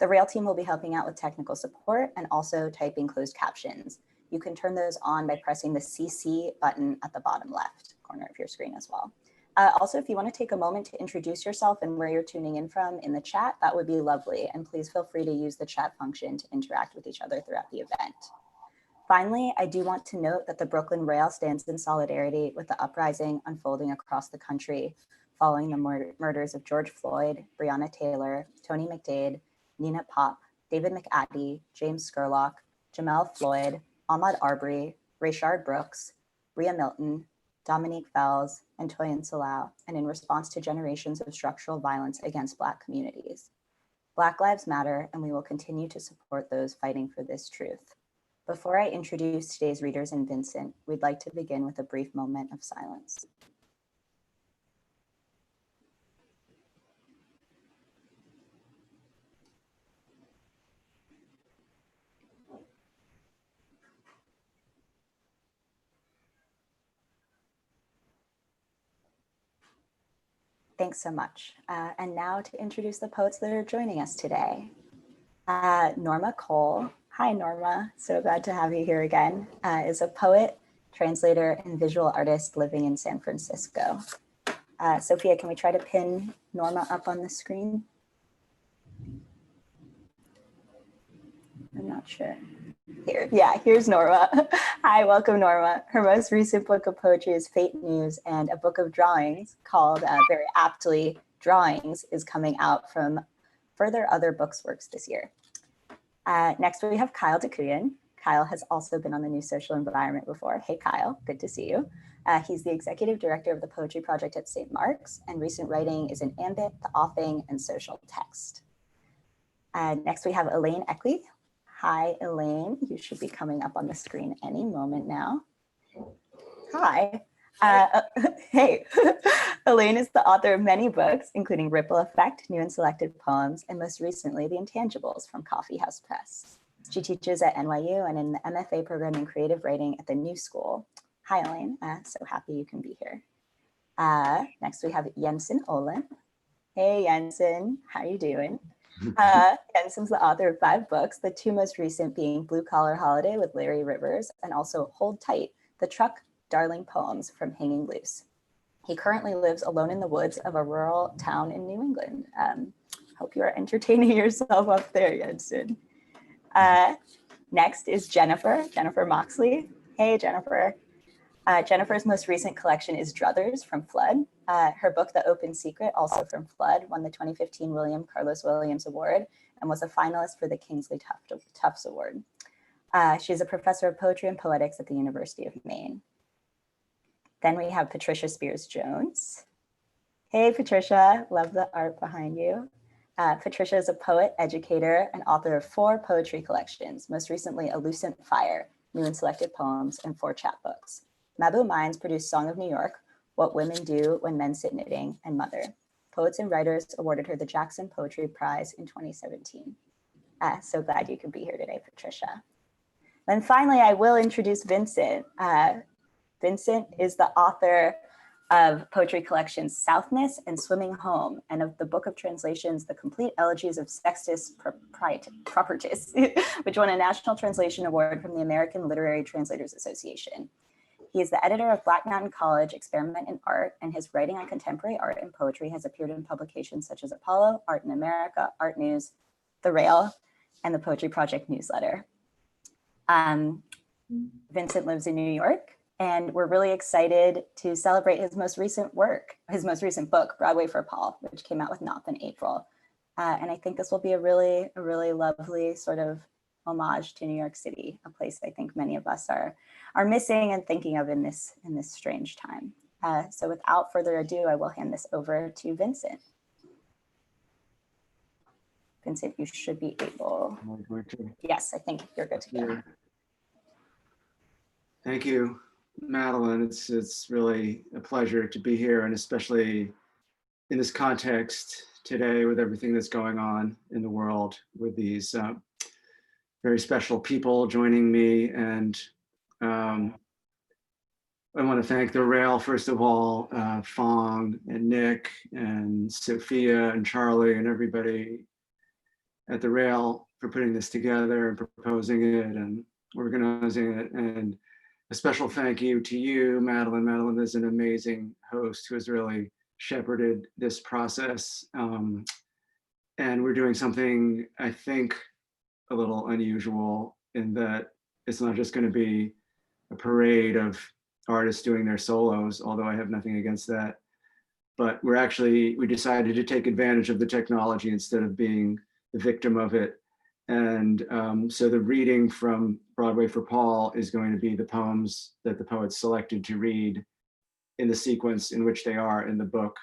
The Rail team will be helping out with technical support and also typing closed captions. You can turn those on by pressing the CC button at the bottom left corner of your screen as well. Also, if you want to take a moment to introduce yourself and where you're tuning in from in the chat, that would be lovely. And please feel free to use the chat function to interact with each other throughout the event. Finally, I do want to note that the Brooklyn Rail stands in solidarity with the uprising unfolding across the country following the murders of George Floyd, Breonna Taylor, Tony McDade, Nina Pop, David McAtee, James Scurlock, Jamel Floyd, Ahmaud Arbery, Rayshard Brooks, Bria Milton, Dominique Fells, and Toyin Salau, and in response to generations of structural violence against Black communities. Black Lives Matter, and we will continue to support those fighting for this truth. Before I introduce today's readers and Vincent, we'd like to begin with a brief moment of silence. Thanks so much. And now to introduce the poets that are joining us today. Norma Cole. Hi, Norma. So glad to have you here again. Is a poet, translator, and visual artist living in San Francisco. Sophia, can we try to pin Norma up on the screen? I'm not sure. Here, yeah, here's Norma. Hi, welcome, Norma. Her most recent book of poetry is Fate News, and a book of drawings called, very aptly, Drawings, is coming out from further other books works this year. Next, we have Kyle DeCuyan. Kyle has also been on the New Social Environment before. Hey, Kyle, good to see you. He's the executive director of the Poetry Project at St. Mark's, and recent writing is in ambit, the offing, and social text. Next, we have Elaine Eckley. Hi, Elaine. You should be coming up on the screen any moment now. Hi. Hey, Elaine is the author of many books, including Ripple Effect, New and Selected Poems, and most recently, The Intangibles from Coffee House Press. She teaches at NYU and in the MFA program in creative writing at the New School. Hi, Elaine. So happy you can be here. Next, we have Jensen Olin. Hey, Jensen. How you doing? Jensen's the author of 5 books, the 2 most recent being Blue Collar Holiday with Larry Rivers, and also Hold Tight, the Truck Darling Poems from Hanging Loose. He currently lives alone in the woods of a rural town in New England. Hope you are entertaining yourself up there, Jensen. Next is Jennifer Moxley. Hey, Jennifer. Jennifer's most recent collection is Druthers from Flood. Her book, The Open Secret, also from Flood, won the 2015 William Carlos Williams Award and was a finalist for the Kingsley Tufts Award. She's a professor of poetry and poetics at the University of Maine. Then we have Patricia Spears Jones. Hey, Patricia, love the art behind you. Patricia is a poet, educator, and author of 4 poetry collections, most recently A Lucent Fire, New and Selected Poems, and 4 chapbooks. Mabou Mines produced Song of New York, What Women Do When Men Sit Knitting, and Mother. Poets and Writers awarded her the Jackson Poetry Prize in 2017. So glad you could be here today, Patricia. Then finally, I will introduce Vincent. Vincent is the author of poetry collections Southness and Swimming Home, and of the book of translations, The Complete Elegies of Sextus Propertius, which won a National Translation Award from the American Literary Translators Association. He is the editor of Black Mountain College Experiment in Art, and his writing on contemporary art and poetry has appeared in publications such as Apollo, Art in America, Art News, The Rail, and the Poetry Project newsletter. Vincent lives in New York, and we're really excited to celebrate his most recent work, his most recent book, Broadway for Paul, which came out with Naffah in April. And I think this will be a really lovely sort of homage to New York City, a place I think many of us are missing and thinking of in this strange time. So without further ado, I will hand this over to Vincent. Vincent, you should be able. Yes, I think you're good to go. Thank you, Madeline. It's really a pleasure to be here, and especially in this context today with everything that's going on in the world with these very special people joining me. And I want to thank the Rail, first of all, Fong and Nick and Sophia and Charlie and everybody at the Rail for putting this together and proposing it and organizing it. And a special thank you to you, Madeline. Madeline is an amazing host who has really shepherded this process. And we're doing something, I think, a little unusual in that it's not just going to be a parade of artists doing their solos, although I have nothing against that. But we decided to take advantage of the technology instead of being the victim of it. And so the reading from Broadway for Paul is going to be the poems that the poets selected to read in the sequence in which they are in the book,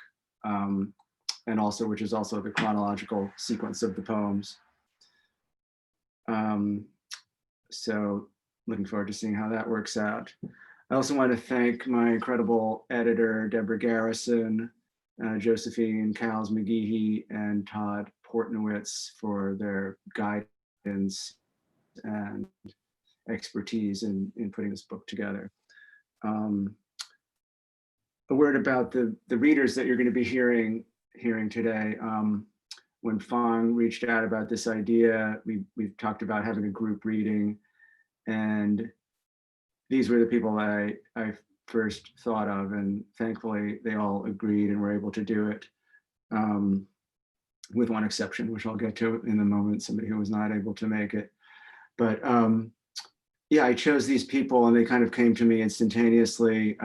and also which is also the chronological sequence of the poems. So looking forward to seeing how that works out. I also want to thank my incredible editor, Deborah Garrison, Josephine Cowles McGeehee, and Todd Portnowitz for their guidance and expertise in putting this book together. A word about the readers that you're going to be hearing today. When Fong reached out about this idea, we've talked about having a group reading, and these were the people that I first thought of, and thankfully they all agreed and were able to do it, with one exception, which I'll get to in a moment, somebody who was not able to make it. But yeah, I chose these people and they kind of came to me instantaneously,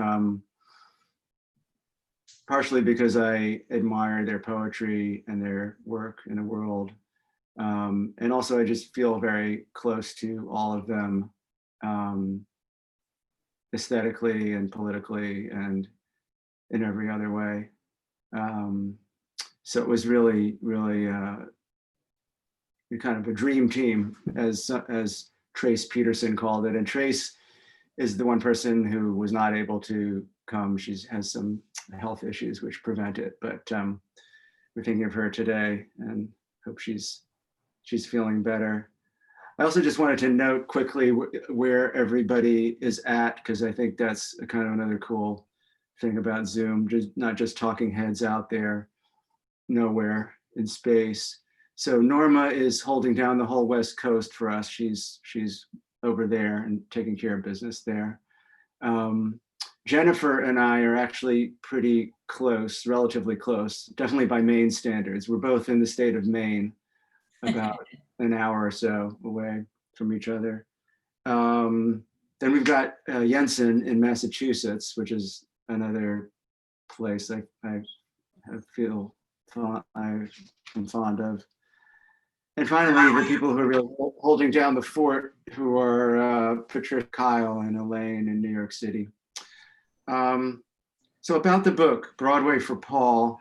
partially because I admire their poetry and their work in the world. And also I just feel very close to all of them, aesthetically and politically and in every other way. So it was really, really kind of a dream team, as Trace Peterson called it. And Trace is the one person who was not able to come. She has some health issues which prevent it, but we're thinking of her today and hope she's feeling better. I also just wanted to note quickly where everybody is at, because I think that's a kind of another cool thing about Zoom, just not just talking heads out there nowhere in space. So Norma is holding down the whole West Coast for us. She's over there and taking care of business there. Jennifer and I are actually pretty close, relatively close, definitely by Maine standards. We're both in the state of Maine, about an hour or so away from each other. Then we've got Jensen in Massachusetts, which is another place I feel I'm fond of. And finally, the people who are really holding down the fort, who are Patricia, Kyle, and Elaine in New York City. So about the book, Broadway for Paul,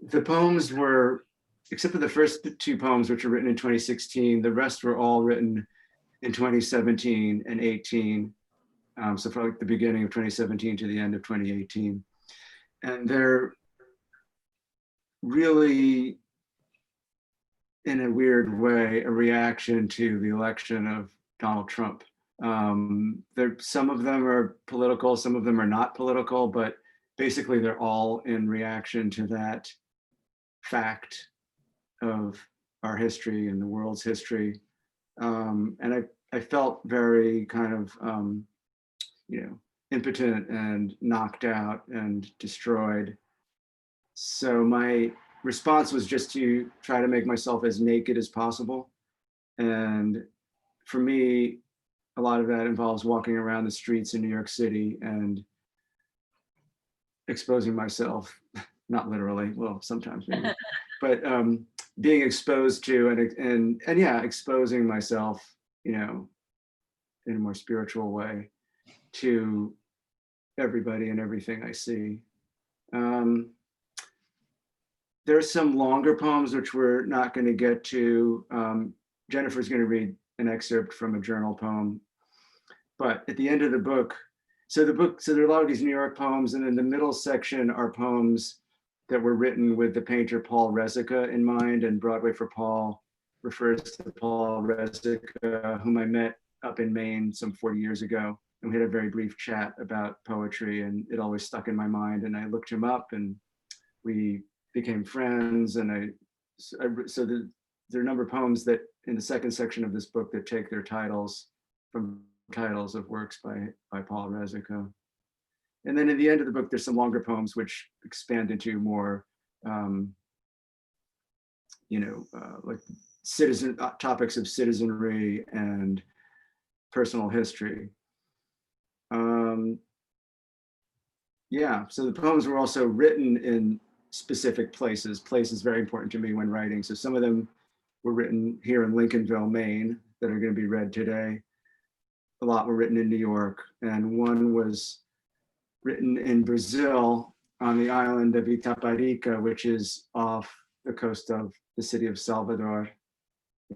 the poems were, except for the first two poems, which were written in 2016, the rest were all written in 2017 and 18. So from like the beginning of 2017 to the end of 2018. And they're really, in a weird way, a reaction to the election of Donald Trump. Some of them are political, some of them are not political, but basically they're all in reaction to that fact of our history and the world's history. And I felt very kind of, impotent and knocked out and destroyed. So my response was just to try to make myself as naked as possible. And for me, a lot of that involves walking around the streets in New York City and exposing myself, not literally, well, sometimes maybe, but being exposed to and yeah, exposing myself, in a more spiritual way to everybody and everything I see. There are some longer poems which we're not going to get to. Jennifer's going to read an excerpt from a journal poem. But at the end of the book, so there are a lot of these New York poems, and in the middle section are poems that were written with the painter Paul Resica in mind, and Broadway for Paul refers to Paul Resica, whom I met up in Maine some 40 years ago. And we had a very brief chat about poetry, and it always stuck in my mind. And I looked him up and we became friends. And so there are a number of poems that in the second section of this book that take their titles from titles of works by Paul Rezico. And then at the end of the book, there's some longer poems which expand into more, like topics of citizenry and personal history. Yeah, so the poems were also written in specific places. Place is very important to me when writing. So some of them were written here in Lincolnville, Maine, that are going to be read today. A lot were written in New York, and one was written in Brazil on the island of Itaparica, which is off the coast of the city of Salvador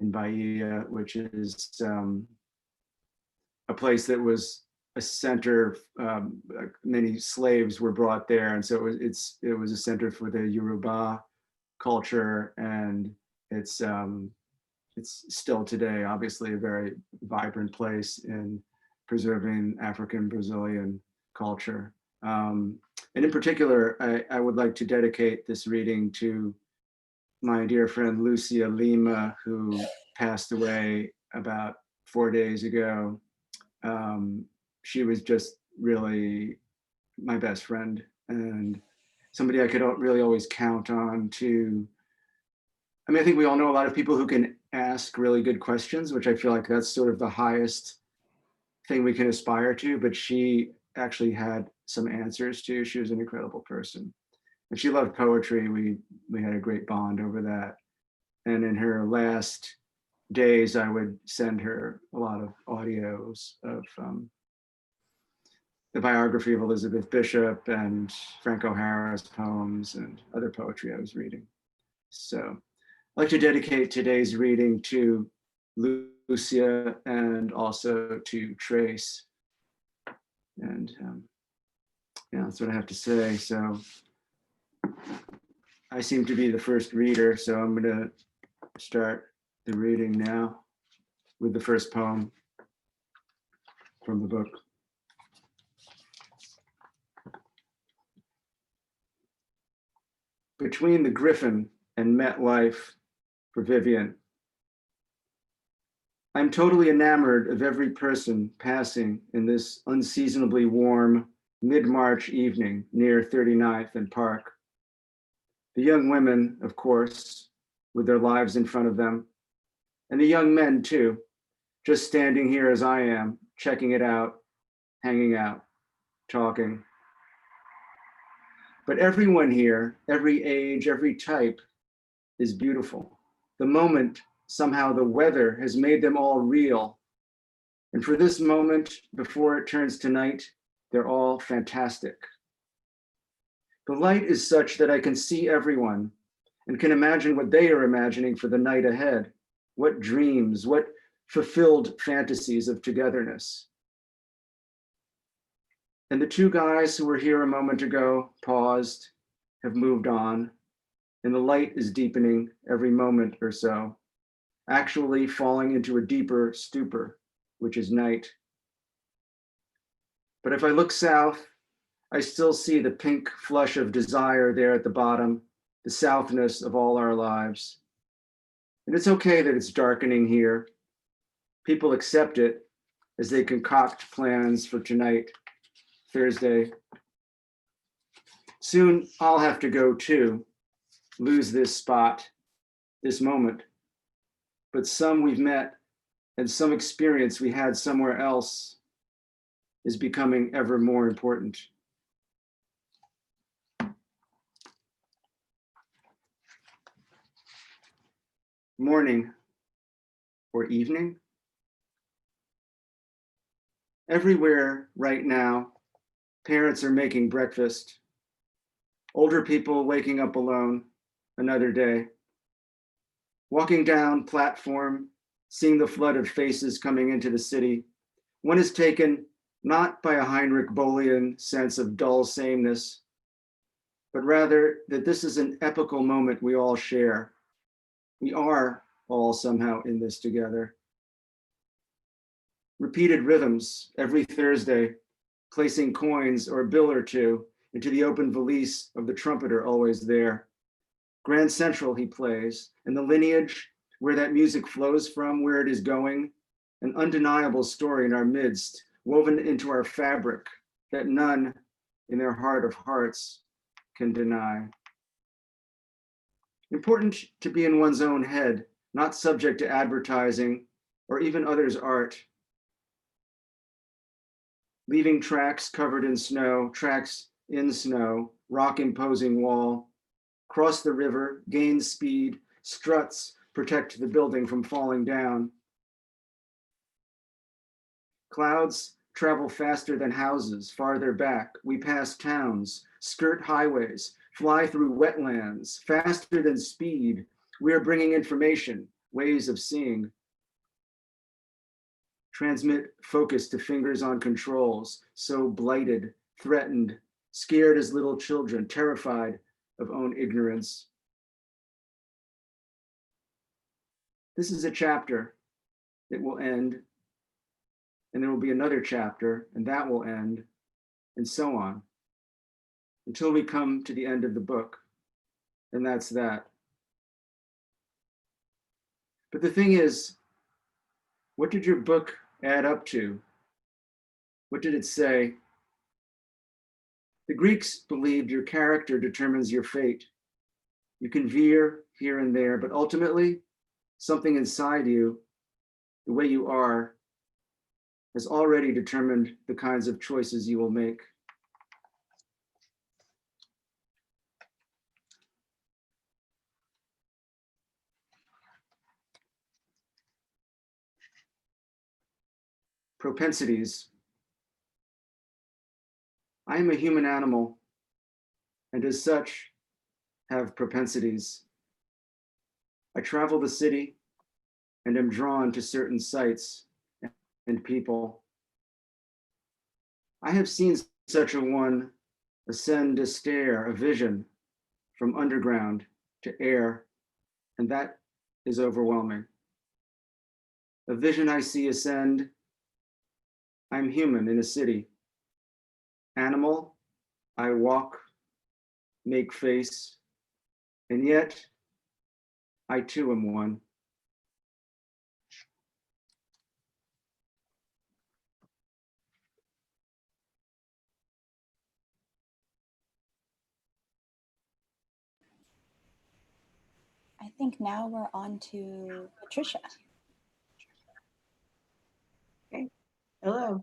in Bahia, which is a place that was a center. Many slaves were brought there, and so it was a center for the Yoruba culture, and it's still today, obviously, a very vibrant place in preserving African Brazilian culture. And in particular, I would like to dedicate this reading to my dear friend Lucia Lima, who passed away about 4 days ago. She was just really my best friend and somebody I could really always count on to. I mean, I think we all know a lot of people who can ask really good questions, which I feel like that's sort of the highest thing we can aspire to, but she actually had some answers too. She was an incredible person. And she loved poetry. We had a great bond over that. And in her last days, I would send her a lot of audios of the biography of Elizabeth Bishop and Frank O'Hara's poems and other poetry I was reading. So I'd like to dedicate today's reading to Lucia and also to Trace. And yeah, that's what I have to say. So I seem to be the first reader, so I'm going to start the reading now with the first poem from the book. Between the Griffin and MetLife for Vivian. I'm totally enamored of every person passing in this unseasonably warm mid-March evening near 39th and Park. The young women, of course, with their lives in front of them, and the young men too, just standing here as I am, checking it out, hanging out, talking. But everyone here, every age, every type is beautiful. The moment, somehow the weather has made them all real. And for this moment, before it turns to night, they're all fantastic. The light is such that I can see everyone and can imagine what they are imagining for the night ahead, what dreams, what fulfilled fantasies of togetherness. And the two guys who were here a moment ago paused, have moved on, and the light is deepening every moment or so, actually falling into a deeper stupor, which is night. But if I look south, I still see the pink flush of desire there at the bottom, the southness of all our lives. And it's okay that it's darkening here. People accept it as they concoct plans for tonight, Thursday. Soon I'll have to go too, lose this spot, this moment. But some we've met and some experience we had somewhere else is becoming ever more important. Morning or evening. Everywhere right now, parents are making breakfast. Older people waking up alone, another day. Walking down platform, seeing the flood of faces coming into the city, one is taken not by a Heinrich Böllian sense of dull sameness, but rather that this is an epical moment we all share. We are all somehow in this together. Repeated rhythms every Thursday, placing coins or a bill or two into the open valise of the trumpeter always there. Grand Central he plays, and the lineage where that music flows from, where it is going, an undeniable story in our midst, woven into our fabric that none in their heart of hearts can deny. Important to be in one's own head, not subject to advertising or even others' art. Leaving tracks covered in snow, tracks in snow, rock imposing wall, cross the river, gain speed, struts protect the building from falling down. Clouds travel faster than houses, farther back. We pass towns, skirt highways, fly through wetlands, faster than speed. We are bringing information, ways of seeing. Transmit focus to fingers on controls, so blighted, threatened, scared as little children, terrified of own ignorance. This is a chapter. It will end, and there will be another chapter, and that will end, and so on, until we come to the end of the book, and that's that. But the thing is, what did your book add up to? What did it say? The Greeks believed your character determines your fate. You can veer here and there, but ultimately, something inside you, the way you are, has already determined the kinds of choices you will make. Propensities. I am a human animal, and as such, have propensities. I travel the city and am drawn to certain sights and people. I have seen such a one ascend a stair, a vision from underground to air, and that is overwhelming. A vision I see ascend. I'm human in a city. Animal, I walk, make face, and yet I too am one. I think now we're on to Patricia. Okay. Hello.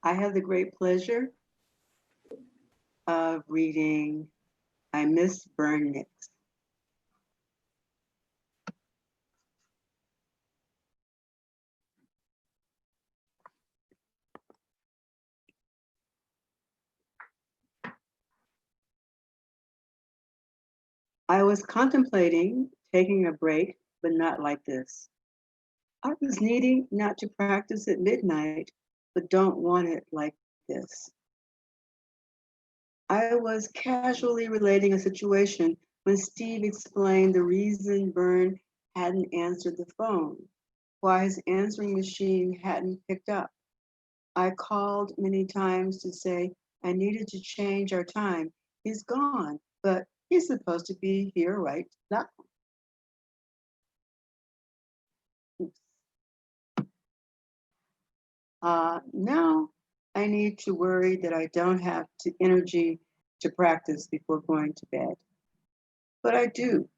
I have the great pleasure of reading I Miss Burn Nicks. I was contemplating taking a break, but not like this. I was needing not to practice at midnight, but don't want it like this. I was casually relating a situation when Steve explained the reason Vern hadn't answered the phone, why his answering machine hadn't picked up. I called many times to say I needed to change our time. He's gone, but he's supposed to be here right now. Now I need to worry that I don't have the energy to practice before going to bed. But I do.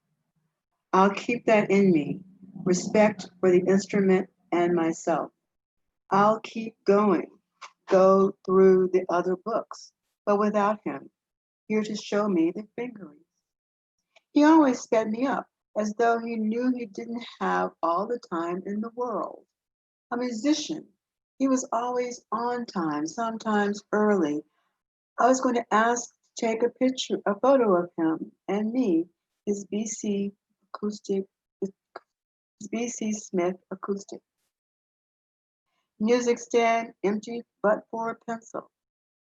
I'll keep that in me, respect for the instrument and myself. I'll keep going, go through the other books, but without him, here to show me the fingerings. He always sped me up, as though he knew he didn't have all the time in the world. A musician, he was always on time, sometimes early. I was going to ask to take a photo of him and me, his BC Smith acoustic. Music stand empty but for a pencil.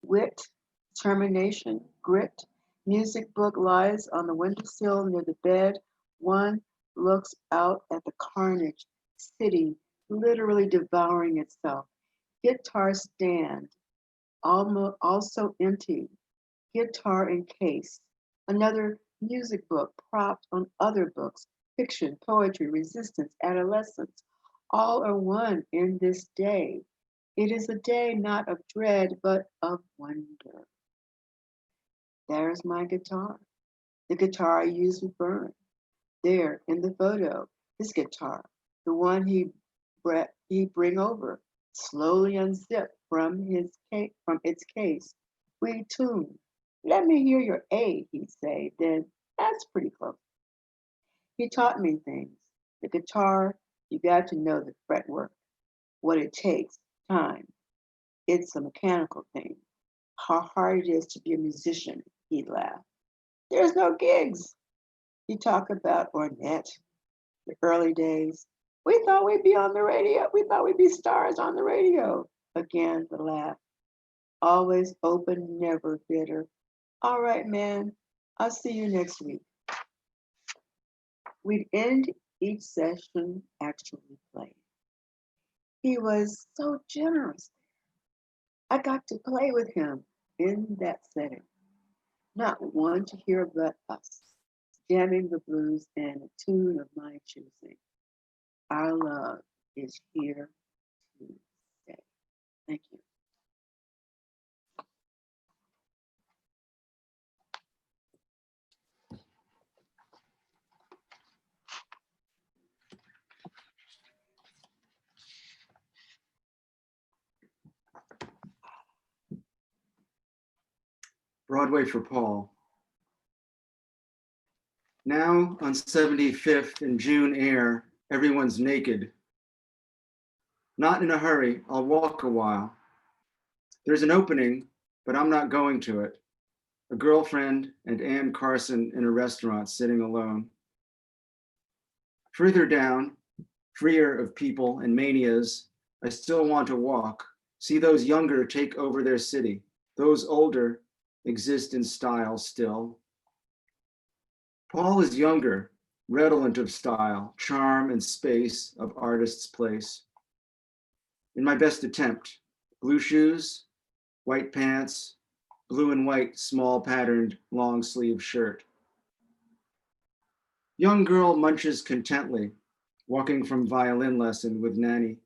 Wit, determination, grit. Music book lies on the windowsill near the bed. One looks out at the carnage, city literally devouring itself. Guitar stand, also empty. Guitar in case. Another music book propped on other books. fiction, poetry, resistance, adolescence, all are one in this day. It is a day not of dread, but of wonder. There's my guitar, the guitar I used with Byrne. There in the photo, his guitar, the one he'd bring over, slowly unzipped from its case. We tuned. Let me hear your A, he'd say. Then that's pretty close. He taught me things. The guitar, you got to know the fretwork, what it takes, time. It's a mechanical thing. How hard it is to be a musician, he'd laugh. There's no gigs. He'd talk about Ornette, the early days. We thought we'd be on the radio. We thought we'd be stars on the radio. Again, the laugh. Always open, never bitter. All right, man. I'll see you next week. We'd end each session actually playing. He was so generous. I got to play with him in that setting. Not one to hear but us, jamming the blues and a tune of my choosing. Our love is here to stay. Thank you. Broadway for Paul. Now on 75th in June air, everyone's naked. Not in a hurry, I'll walk a while. There's an opening, but I'm not going to it. A girlfriend and Ann Carson in a restaurant sitting alone. Further down, freer of people and manias, I still want to walk, see those younger take over their city, those older exist in style still. Paul is younger, redolent of style, charm and space of artist's place. In my best attempt, blue shoes, white pants, blue and white small patterned long sleeve shirt. Young girl munches contently, walking from violin lesson with nanny.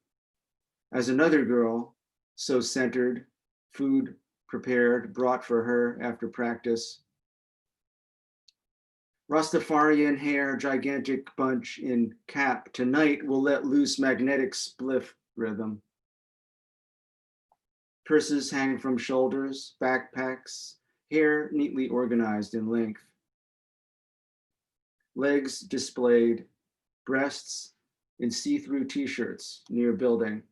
As another girl, so centered, food prepared, brought for her after practice. Rastafarian hair, gigantic bunch in cap. Tonight we'll let loose magnetic spliff rhythm. Purses hang from shoulders, backpacks, hair neatly organized in length. Legs displayed, breasts in see-through t-shirts near building.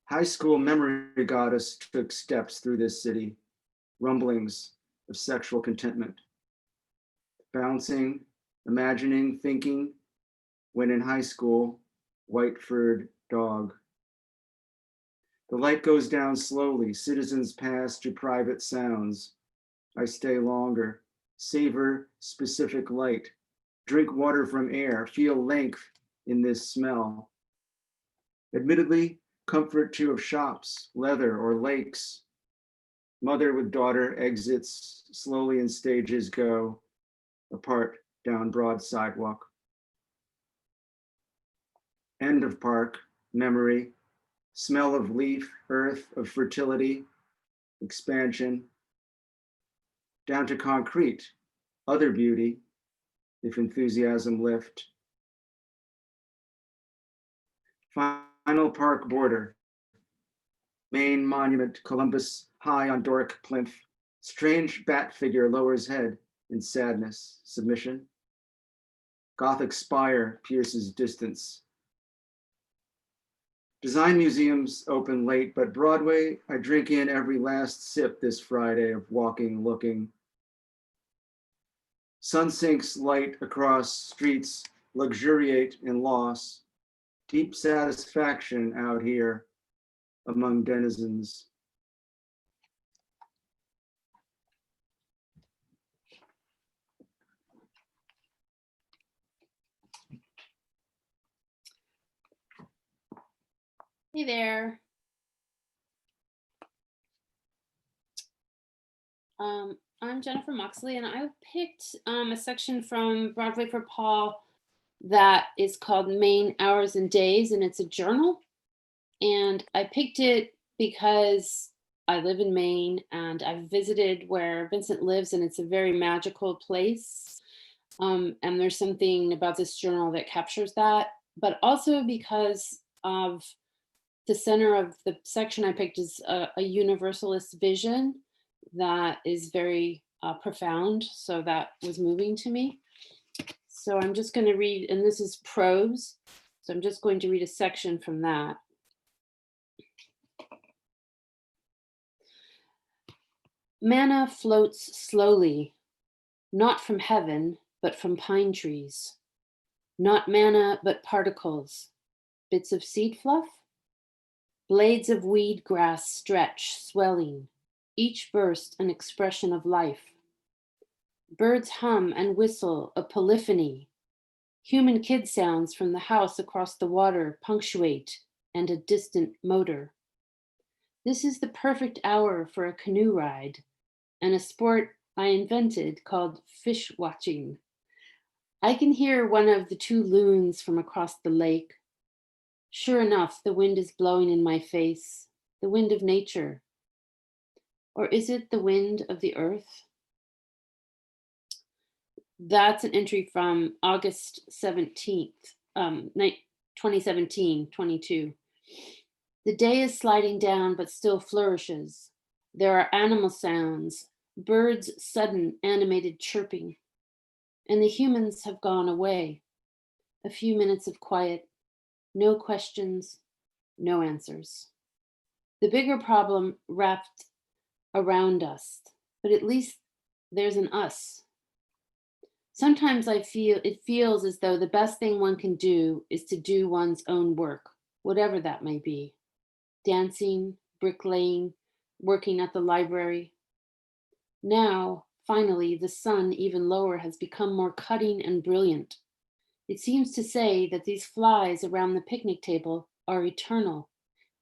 High school memory goddess took steps through this city, rumblings of sexual contentment. Bouncing, imagining, thinking, when in high school, white-furred dog. The light goes down slowly, citizens pass to private sounds. I stay longer, savor specific light, drink water from air, feel length in this smell. Admittedly, comfort too of shops, leather or lakes. Mother with daughter exits, slowly in stages go, apart down broad sidewalk. End of park, memory, smell of leaf, earth, of fertility, expansion. Down to concrete, other beauty, if enthusiasm lift. Final park border, main monument, Columbus high on Doric plinth. Strange bat figure lowers head in sadness, submission. Gothic spire pierces distance. Design museums open late, but Broadway, I drink in every last sip this Friday of walking, looking. Sun sinks light across streets, luxuriate in loss. Deep satisfaction out here among denizens. Hey there. I'm Jennifer Moxley, and I picked a section from Broadway for Paul that is called Maine Hours and Days, and it's a journal. And I picked it because I live in Maine, and I've visited where Vincent lives, and it's a very magical place. And there's something about this journal that captures that, but also because of the center of the section I picked is a universalist vision that is very profound. So that was moving to me. So I'm just going to read, and this is prose. So I'm just going to read a section from that. Manna floats slowly, not from heaven, but from pine trees. Not manna, but particles, bits of seed fluff. Blades of weed grass stretch, swelling, each burst an expression of life. Birds hum and whistle a polyphony. Human kid sounds from the house across the water punctuate and a distant motor. This is the perfect hour for a canoe ride and a sport I invented called fish watching. I can hear one of the two loons from across the lake. Sure enough, the wind is blowing in my face, the wind of nature. Or is it the wind of the earth? That's an entry from August 17th, 2017, 22. The day is sliding down, but still flourishes. There are animal sounds, birds' sudden animated chirping, and the humans have gone away. A few minutes of quiet, no questions, no answers. The bigger problem wrapped around us, but at least there's an us. Sometimes it feels as though the best thing one can do is to do one's own work, whatever that may be. Dancing, bricklaying, working at the library. Now, finally, the sun, even lower, has become more cutting and brilliant. It seems to say that these flies around the picnic table are eternal,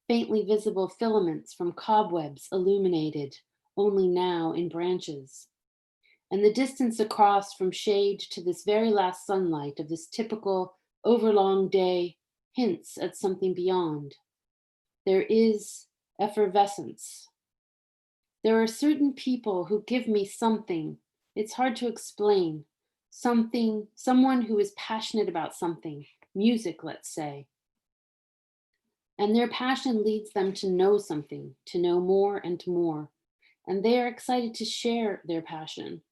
faintly visible filaments from cobwebs illuminated only now in branches. And the distance across from shade to this very last sunlight of this typical overlong day hints at something beyond. There is effervescence. There are certain people who give me something. It's hard to explain. Something, someone who is passionate about something, music, let's say. And their passion leads them to know something, to know more and more. And they are excited to share their passion.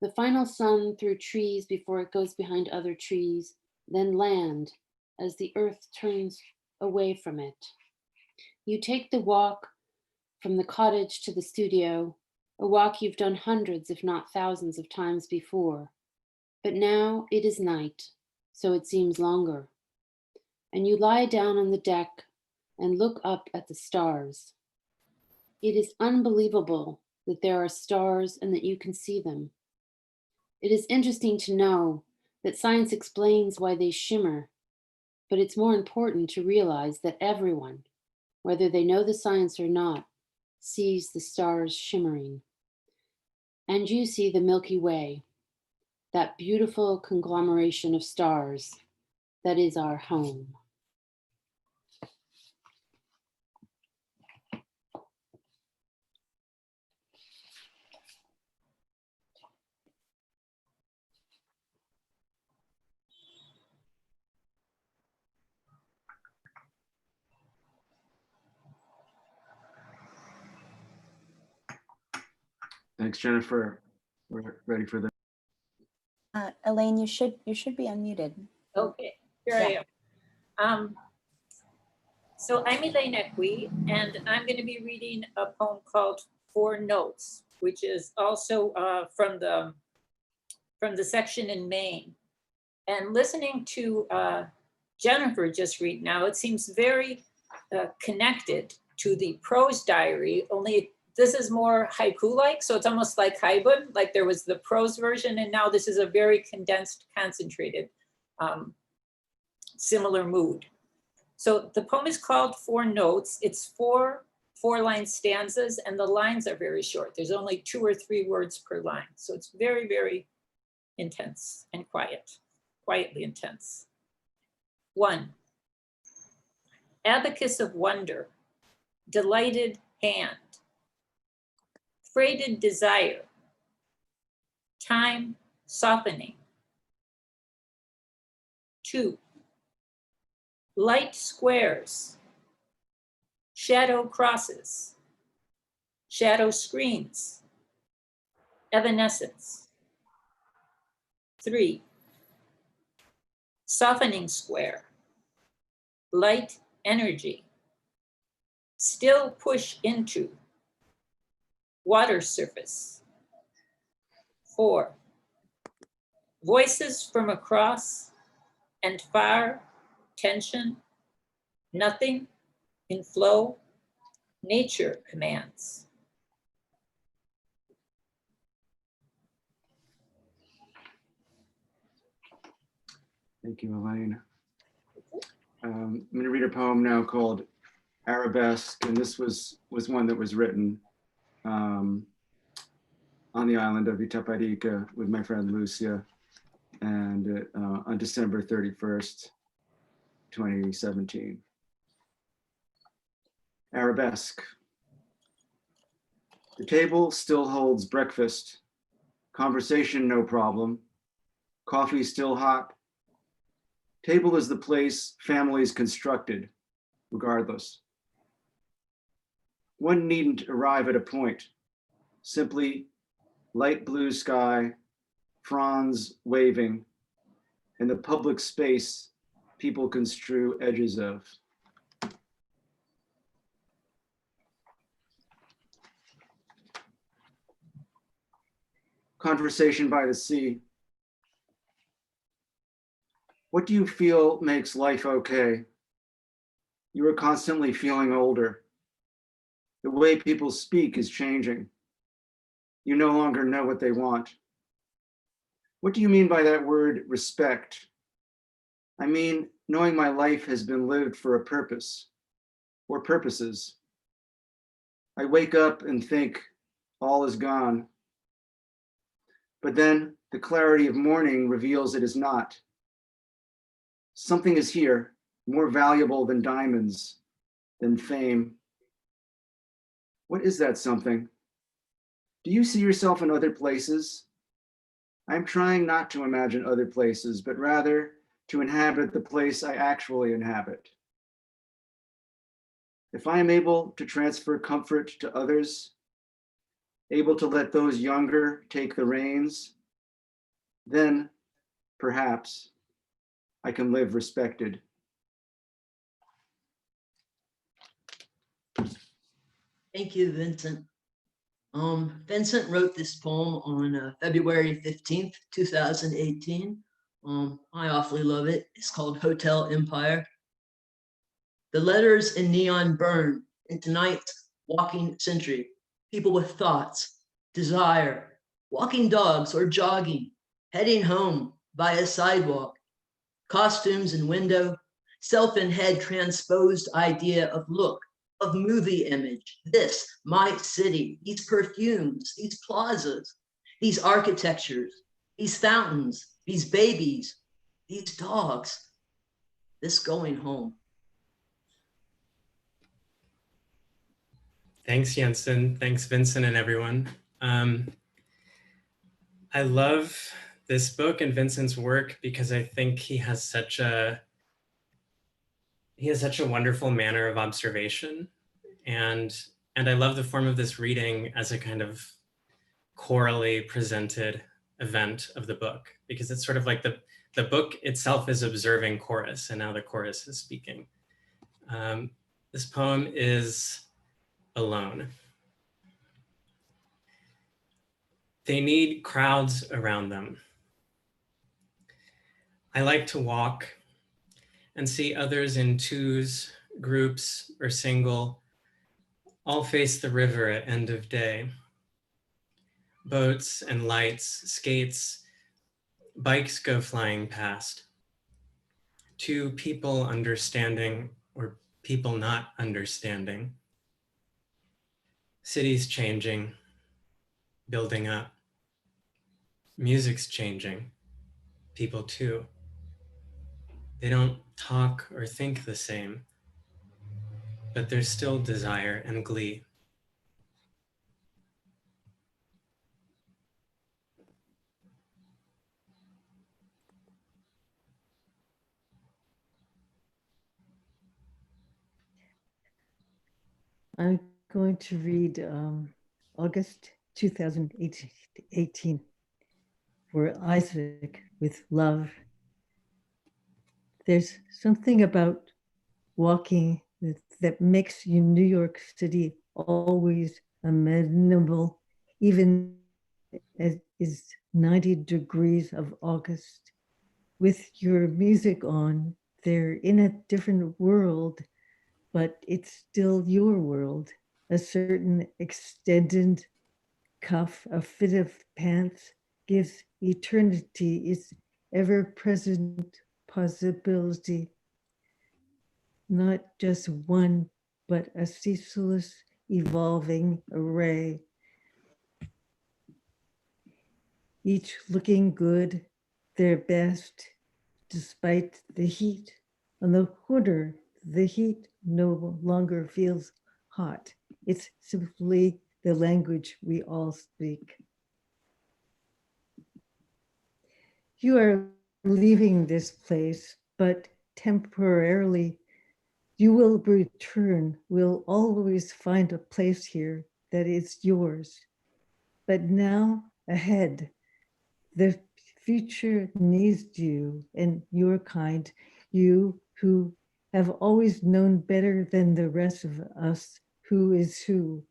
The final sun through trees before it goes behind other trees, then land as the earth turns away from it. You take the walk from the cottage to the studio, a walk you've done hundreds, if not thousands of times before. But now it is night, so it seems longer. And you lie down on the deck and look up at the stars. It is unbelievable that there are stars and that you can see them. It is interesting to know that science explains why they shimmer, but it's more important to realize that everyone, whether they know the science or not, sees the stars shimmering. And you see the Milky Way, that beautiful conglomeration of stars that is our home. Thanks, Jennifer. We're ready for the. Elaine, you should be unmuted. Okay, here I am. So I'm Elaine Equi, and I'm going to be reading a poem called Four Notes, which is also from the section in Maine. And listening to Jennifer just read now, it seems very connected to the prose diary, only this is more haiku-like, so it's almost like haibun, like there was the prose version, and now this is a very condensed, concentrated, similar mood. So the poem is called Four Notes. It's four 4-line stanzas, and the lines are very short. There's only 2 or 3 words per line. So it's very, very intense and quietly intense. 1, abacus of wonder, delighted hand, freighted desire, time softening. 2, light squares, shadow crosses, shadow screens, evanescence. 3, softening square, light energy, still push into, water surface. 4, voices from across and far, tension, nothing, in flow, nature commands. Thank you, Elaine. I'm going to read a poem now called Arabesque, and this was one that was written on the island of Itaparica with my friend Lucia, and on December 31st, 2017. Arabesque. The table still holds breakfast, conversation no problem, coffee still hot. Table is the place families constructed, regardless. One needn't arrive at a point, simply light blue sky, fronds waving, and the public space people construe edges of. Conversation by the sea. What do you feel makes life okay? You are constantly feeling older. The way people speak is changing. You no longer know what they want. What do you mean by that word, respect? I mean, knowing my life has been lived for a purpose, or purposes. I wake up and think all is gone. But then the clarity of morning reveals it is not. Something is here, more valuable than diamonds, than fame. What is that something? Do you see yourself in other places? I'm trying not to imagine other places, but rather to inhabit the place I actually inhabit. If I am able to transfer comfort to others, able to let those younger take the reins, then perhaps I can live respected. Thank you, Vincent. Vincent wrote this poem on February 15th, 2018. I awfully love it. It's called Hotel Empire. The letters in neon burn into night's walking century. People with thoughts, desire, walking dogs or jogging, heading home by a sidewalk, costumes in window, self in head transposed idea of look, of movie image, this, my city, these perfumes, these plazas, these architectures, these fountains, these babies, these dogs, this going home. Thanks, Jensen. Thanks, Vincent and everyone. I love this book and Vincent's work because I think he has such a wonderful manner of observation. And I love the form of this reading as a kind of chorally presented event of the book, because it's sort of like the book itself is observing chorus, and now the chorus is speaking. This poem is Alone. They need crowds around them. I like to walk and see others in twos, groups, or single, all face the river at end of day. Boats and lights, skates, bikes go flying past. Two people understanding or people not understanding. Cities changing, building up. Music's changing, people too. They don't talk or think the same, but there's still desire and glee. I'm going to read August 2018 for Isaac with love. There's something about walking that makes you New York City always amenable, even as is 90 degrees of August. With your music on, they're in a different world, but it's still your world. A certain extended cuff, a fit of pants gives eternity its ever-present possibility. Not just one, but a ceaseless evolving array. Each looking good, their best, despite the heat. On the corner, the heat no longer feels hot. It's simply the language we all speak. You are leaving this place, but temporarily. You will return. We'll always find a place here that is yours. But now ahead, the future needs you and your kind, you who have always known better than the rest of us who is who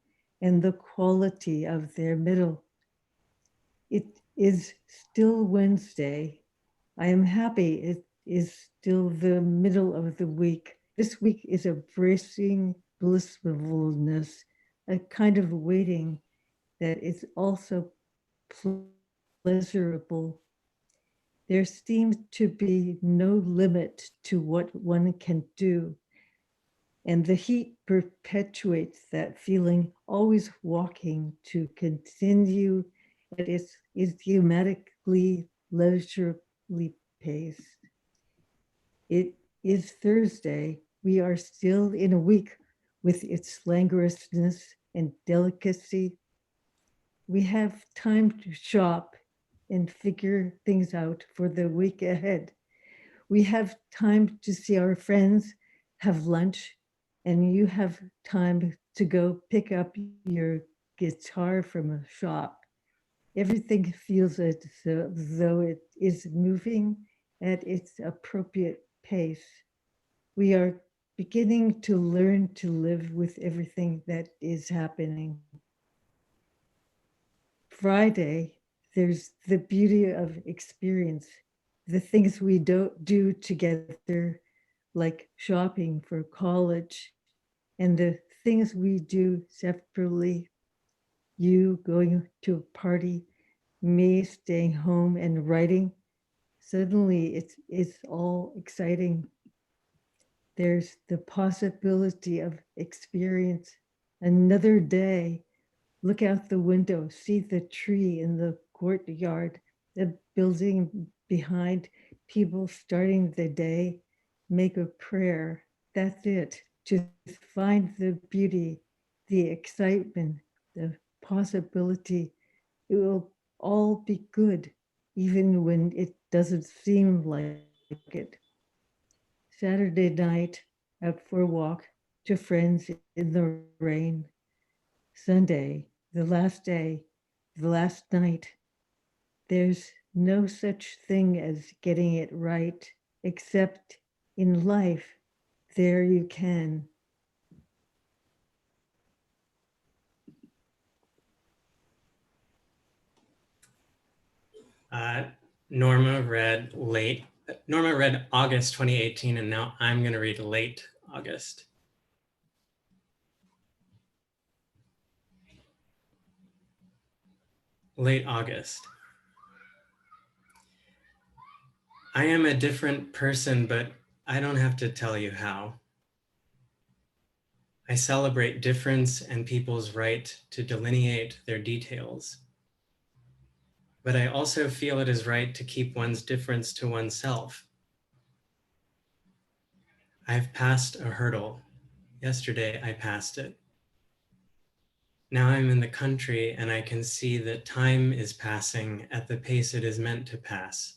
and the quality of their middle. It is still Wednesday. I am happy it is still the middle of the week. This week is a bracing blissfulness, a kind of waiting that is also pleasurable. There seems to be no limit to what one can do. And the heat perpetuates that feeling, always walking to continue at its idiomatically leisurely pace. It is Thursday. We are still in a week with its languorousness and delicacy. We have time to shop and figure things out for the week ahead. We have time to see our friends, have lunch, and you have time to go pick up your guitar from a shop. Everything feels as though it is moving at its appropriate pace. We are beginning to learn to live with everything that is happening. Friday, there's the beauty of experience, the things we don't do together, like shopping for college, and the things we do separately, you going to a party, me staying home and writing. Suddenly it's all exciting. There's the possibility of experience. Another day, look out the window, see the tree in the courtyard, the building behind, people starting the day, make a prayer. That's it. To find the beauty, the excitement, the possibility, it will all be good, even when it doesn't seem like it. Saturday night, out for a walk to friends in the rain. Sunday, the last day, the last night. There's no such thing as getting it right, except in life, there you can. Norma read August 2018, and now I'm going to read late August. Late August. I am a different person, but I don't have to tell you how. I celebrate difference and people's right to delineate their details. But I also feel it is right to keep one's difference to oneself. I've passed a hurdle. Yesterday I passed it. Now I'm in the country and I can see that time is passing at the pace it is meant to pass.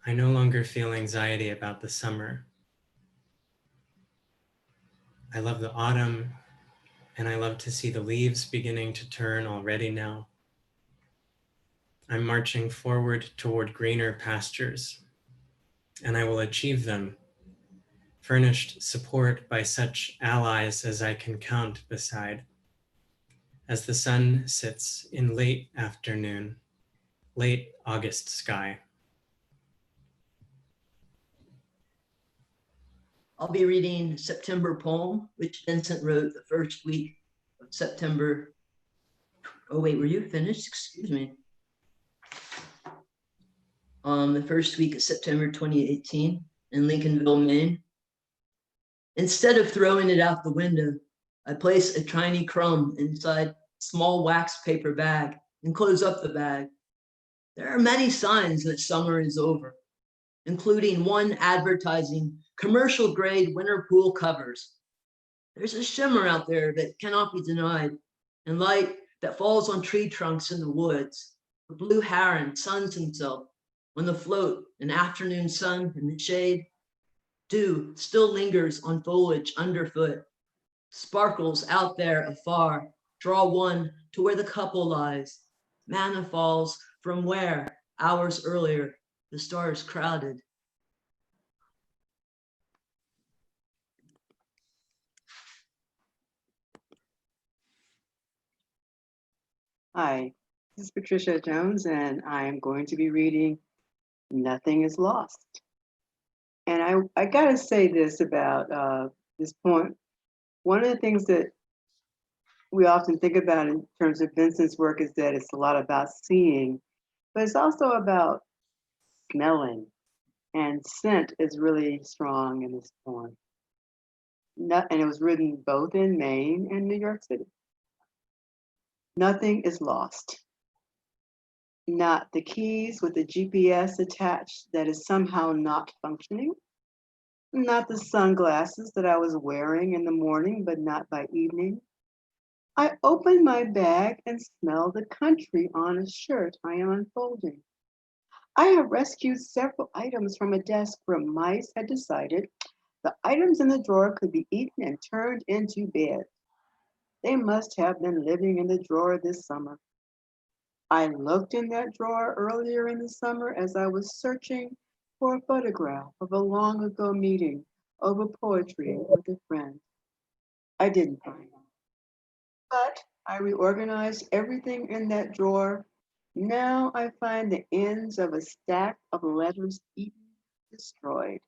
I no longer feel anxiety about the summer. I love the autumn, and I love to see the leaves beginning to turn already now. I'm marching forward toward greener pastures, and I will achieve them, furnished support by such allies as I can count beside. As the sun sits in late afternoon, late August sky. I'll be reading September Poem, which Vincent wrote the first week of September. Oh wait, were you finished? Excuse me. The first week of September 2018 in Lincolnville, Maine. Instead of throwing it out the window, I place a tiny crumb inside a small wax paper bag and close up the bag. There are many signs that summer is over, including one advertising commercial grade winter pool covers. There's a shimmer out there that cannot be denied, and light that falls on tree trunks in the woods. The blue heron suns himself on the float in afternoon sun in the shade. Dew still lingers on foliage underfoot. Sparkles out there afar draw one to where the couple lies. Manna falls from where, hours earlier, the stars crowded. Hi, this is Patricia Jones, and I am going to be reading Nothing is Lost. And I gotta say this about this point. One of the things that we often think about in terms of Vincent's work is that it's a lot about seeing, but it's also about smelling. And scent is really strong in this poem. And it was written both in Maine and New York City. Nothing is lost. Not the keys with the GPS attached that is somehow not functioning. Not the sunglasses that I was wearing in the morning, but not by evening. I open my bag and smell the country on a shirt I am unfolding. I have rescued several items from a desk where mice had decided the items in the drawer could be eaten and turned into bed. They must have been living in the drawer this summer. I looked in that drawer earlier in the summer as I was searching for a photograph of a long ago meeting over poetry with a friend. I didn't find it. But I reorganized everything in that drawer. Now I find the ends of a stack of letters eaten, destroyed.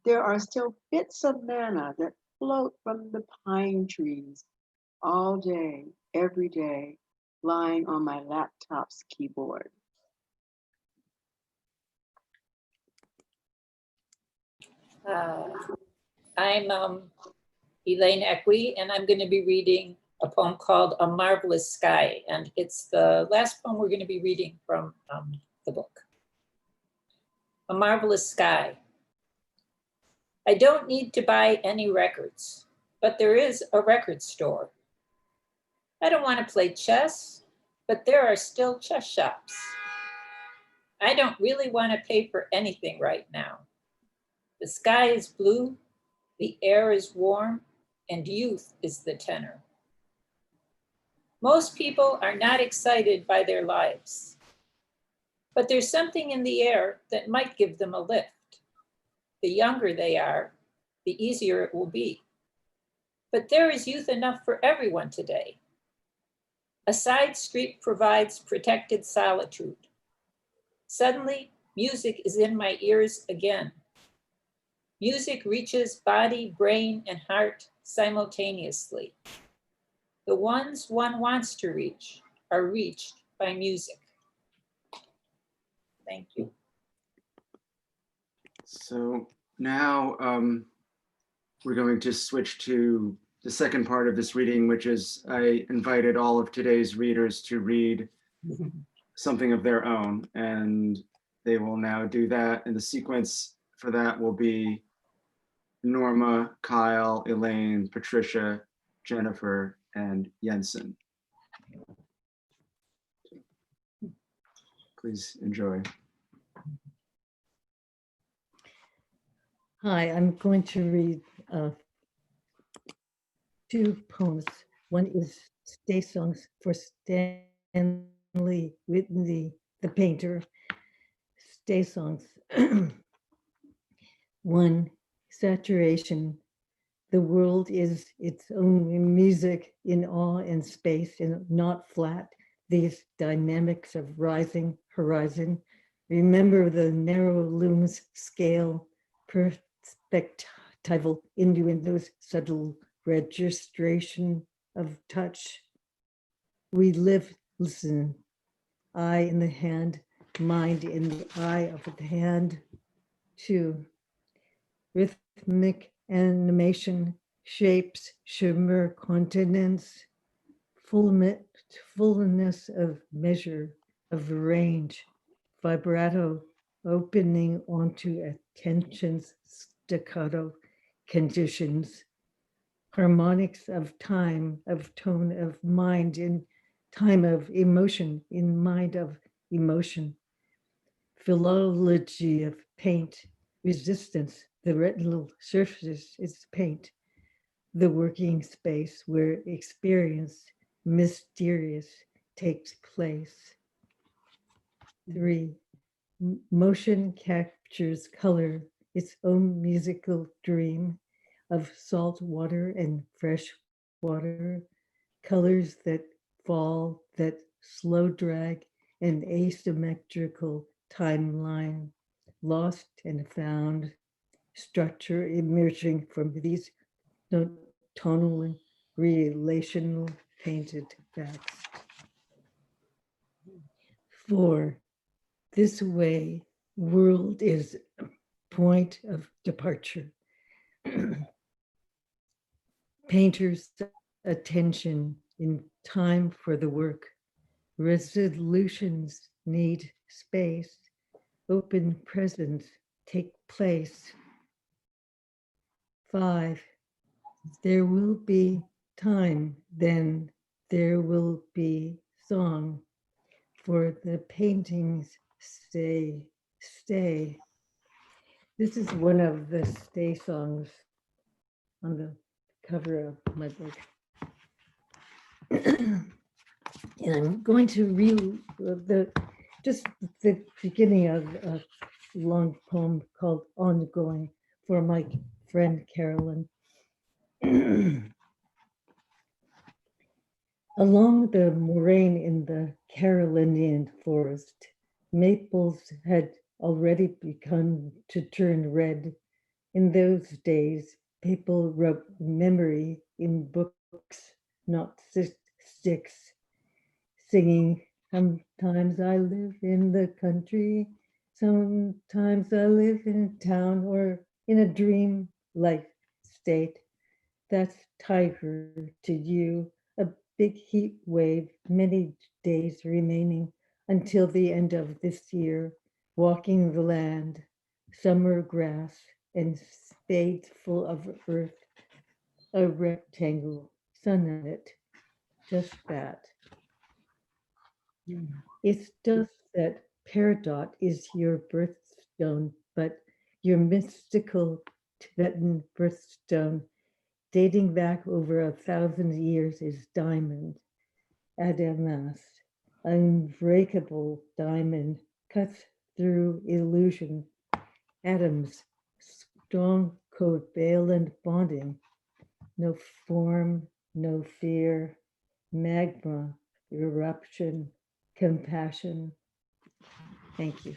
There are still bits of manna that float from the pine trees all day, every day, lying on my laptop's keyboard. I'm Elaine Equi, and I'm going to be reading a poem called A Marvelous Sky, and it's the last poem we're going to be reading from the book. A Marvelous Sky. I don't need to buy any records, but there is a record store. I don't want to play chess, but there are still chess shops. I don't really want to pay for anything right now. The sky is blue, the air is warm, and youth is the tenor. Most people are not excited by their lives, but there's something in the air that might give them a lift. The younger they are, the easier it will be. But there is youth enough for everyone today. A side street provides protected solitude. Suddenly, music is in my ears again. Music reaches body, brain, and heart simultaneously. The ones one wants to reach are reached by music. Thank you. So now we're going to switch to the second part of this reading, which is I invited all of today's readers to read something of their own, and they will now do that. And the sequence for that will be Norma, Kyle, Elaine, Patricia, Jennifer, and Jensen. Please enjoy. Hi, I'm going to read two poems. One is Stay Songs for Stanley Whitney, the painter. Stay Songs. One, saturation. The world is its own music in awe and space and not flat. These dynamics of rising horizon. Remember the narrow looms scale, perspectival innuendos, subtle registration of touch. We live, listen, eye in the hand, mind in the eye of the hand. Two, rhythmic animation, shapes, shimmer, continents, fullness of measure, of range, vibrato, opening onto attention's staccato conditions, harmonics of time, of tone, of mind, in time of emotion, in mind of emotion, philology of paint, resistance, the retinal surface is paint, the working space where experience, mysterious, takes place. Three, motion captures color, its own musical dream of salt water and fresh water, colors that fall, that slow drag, an asymmetrical timeline, lost and found, structure emerging from these tonal and relational painted facts. Four, this way, world is point of departure. Painter's attention in time for the work. Resolutions need space. Open presence take place. Five, there will be time, then there will be song. For the paintings stay. This is one of the stay songs on the cover of my book. And I'm going to read just the beginning of a long poem called Ongoing for my friend Carolyn. Along the moraine in the Carolinian forest, maples had already begun to turn red. In those days, people wrote memory in books, not sticks, singing, sometimes I live in the country, sometimes I live in town, or in a dream life state. That's tiger to you, a big heat wave, many days remaining until the end of this year, walking the land, summer grass and spades full of earth, a rectangle, sun on it, just that. It's just that peridot is your birthstone, but your mystical Tibetan birthstone dating back over 1,000 years is diamond, adamas, unbreakable diamond, cuts through illusion, atoms, strong covalent bonding, no form, no fear, magma, eruption, compassion. Thank you.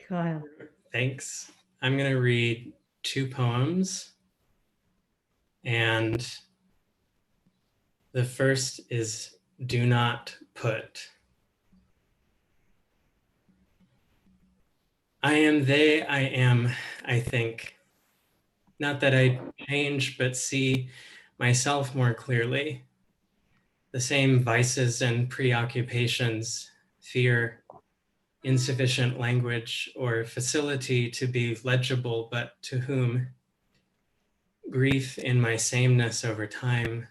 Kyle. Thanks. I'm going to read two poems. And the first is Do Not Put. I am they, I am, I think. Not that I change, but see myself more clearly. The same vices and preoccupations, fear, insufficient language, or facility to be legible, but to whom? Grief in my sameness over time,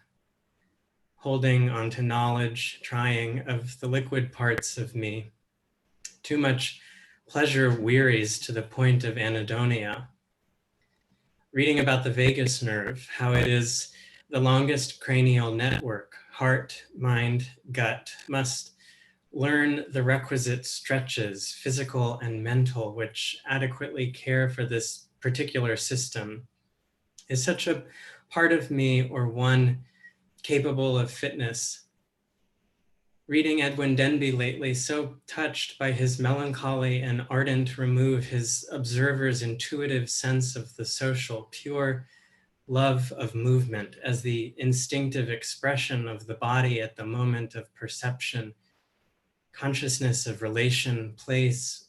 holding onto knowledge, trying of the liquid parts of me. Too much pleasure wearies to the point of anhedonia. Reading about the vagus nerve, how it is the longest cranial network, heart, mind, gut, must learn the requisite stretches, physical and mental, which adequately care for this particular system, is such a part of me, or one capable of fitness. Reading Edwin Denby lately, so touched by his melancholy and ardent remove, his observer's intuitive sense of the social, pure love of movement as the instinctive expression of the body at the moment of perception, consciousness of relation, place,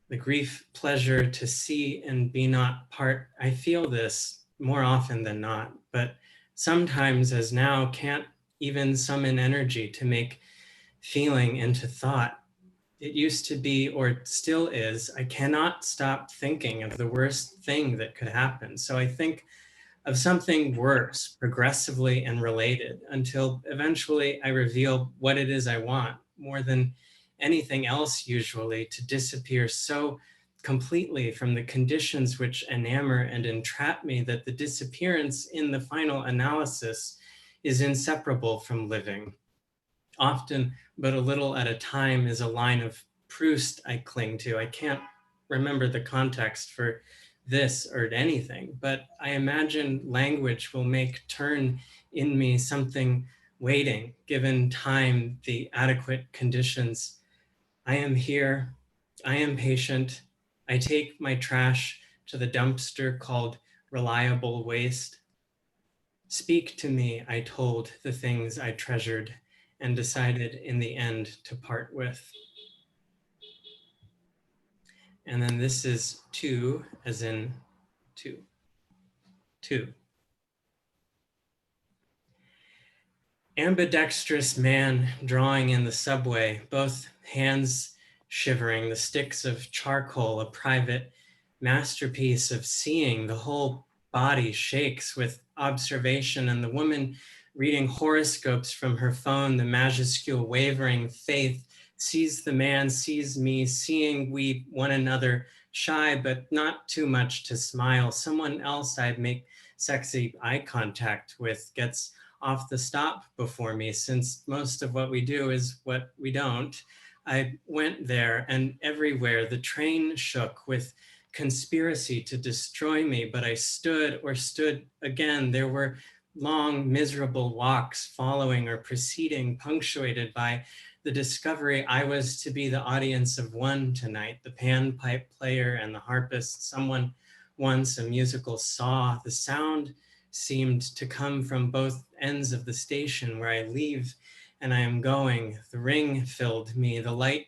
the grief, pleasure to see and be not part. I feel this more often than not, but sometimes, as now, can't even summon energy to make feeling into thought. It used to be, or still is, I cannot stop thinking of the worst thing that could happen. So I think of something worse, progressively and related, until eventually I reveal what it is I want, more than anything else usually, to disappear so completely from the conditions which enamor and entrap me that the disappearance in the final analysis is inseparable from living. Often, but a little at a time, is a line of Proust I cling to. I can't remember the context for this or anything, but I imagine language will make turn in me something waiting, given time, the adequate conditions. I am here, I am patient, I take my trash to the dumpster called reliable waste. Speak to me, I told the things I treasured and decided in the end to part with. And then this is two, as in two. Ambidextrous man drawing in the subway, both hands shivering, the sticks of charcoal, a private masterpiece of seeing. The whole body shakes with observation, and the woman reading horoscopes from her phone, the majuscule wavering faith, sees the man, sees me, seeing we one another, shy but not too much to smile. Someone else I'd make sexy eye contact with gets off the stop before me, since most of what we do is what we don't. I went there, and everywhere the train shook with conspiracy to destroy me, but I stood again. There were long, miserable walks following or preceding, punctuated by the discovery I was to be the audience of one tonight, the panpipe player and the harpist. Someone once, a musical saw. The sound seemed to come from both ends of the station where I leave and I am going. The ring filled me, the light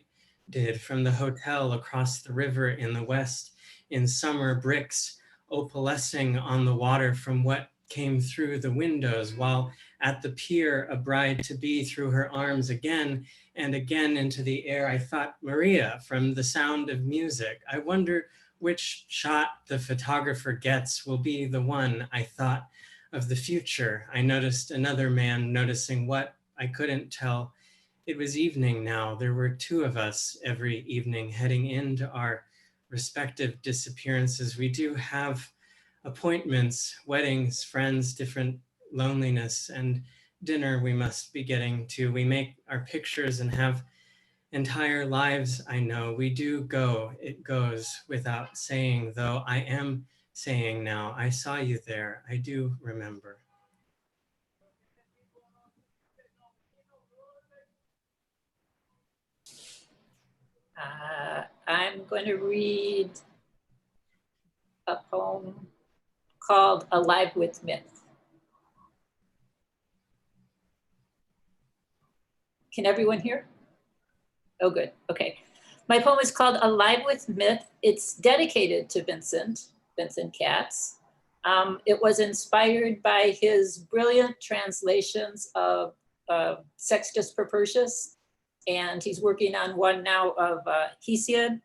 did, from the hotel across the river in the west, in summer, bricks opalescing on the water from what came through the windows, while at the pier a bride-to-be threw her arms again and again into the air. I thought Maria from The Sound of Music. I wonder which shot the photographer gets will be the one. I thought of the future. I noticed another man noticing what I couldn't tell. It was evening now. There were two of us every evening heading into our respective disappearances. We do have appointments, weddings, friends, different loneliness, and dinner we must be getting to. We make our pictures and have entire lives, I know. We do go, it goes without saying, though I am saying now, I saw you there, I do remember. I'm going to read a poem called Alive with Myth. Can everyone hear? Oh, good. Okay. My poem is called Alive with Myth. It's dedicated to Vincent Katz. It was inspired by his brilliant translations of Sextus Propertius, and he's working on one now of Hesiod.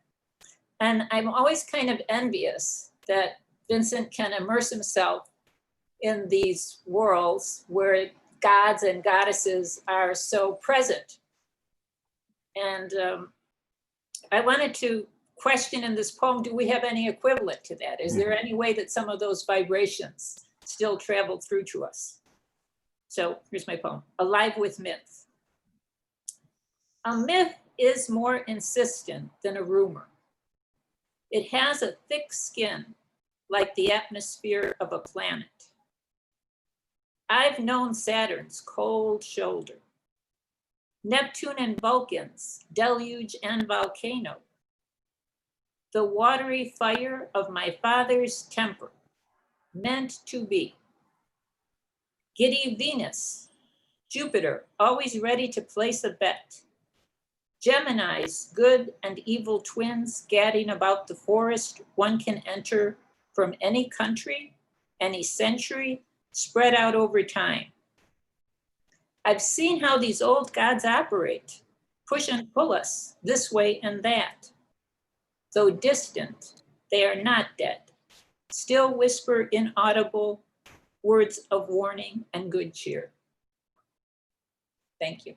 And I'm always kind of envious that Vincent can immerse himself in these worlds where gods and goddesses are so present. And I wanted to question in this poem, do we have any equivalent to that? Is there any way that some of those vibrations still travel through to us? So here's my poem, Alive with Myth. A myth is more insistent than a rumor. It has a thick skin like the atmosphere of a planet. I've known Saturn's cold shoulder, Neptune and Vulcan's deluge and volcano, the watery fire of my father's temper, meant to be. Giddy Venus, Jupiter, always ready to place a bet. Gemini's good and evil twins gadding about the forest one can enter from any country, any century, spread out over time. I've seen how these old gods operate, push and pull us this way and that. Though distant, they are not dead, still whisper inaudible words of warning and good cheer. Thank you.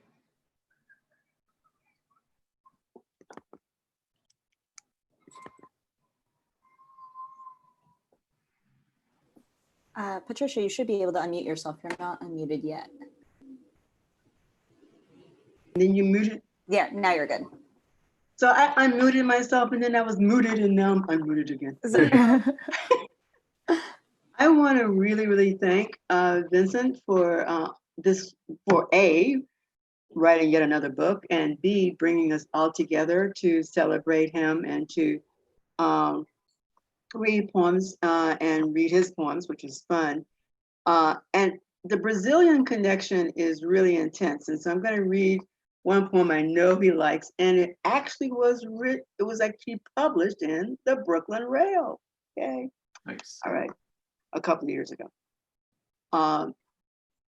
Patricia, you should be able to unmute yourself. You're not unmuted yet. Then you muted. Yeah, now you're good. So I unmuted myself and then I was muted and now I'm unmuted again. I want to really thank Vincent for for A, writing yet another book, and B, bringing us all together to celebrate him and to read poems and read his poems, which is fun. And the Brazilian connection is really intense. And so I'm going to read one poem I know he likes, and it actually was actually published in the Brooklyn Rail. Okay. Nice. All right. A couple of years ago.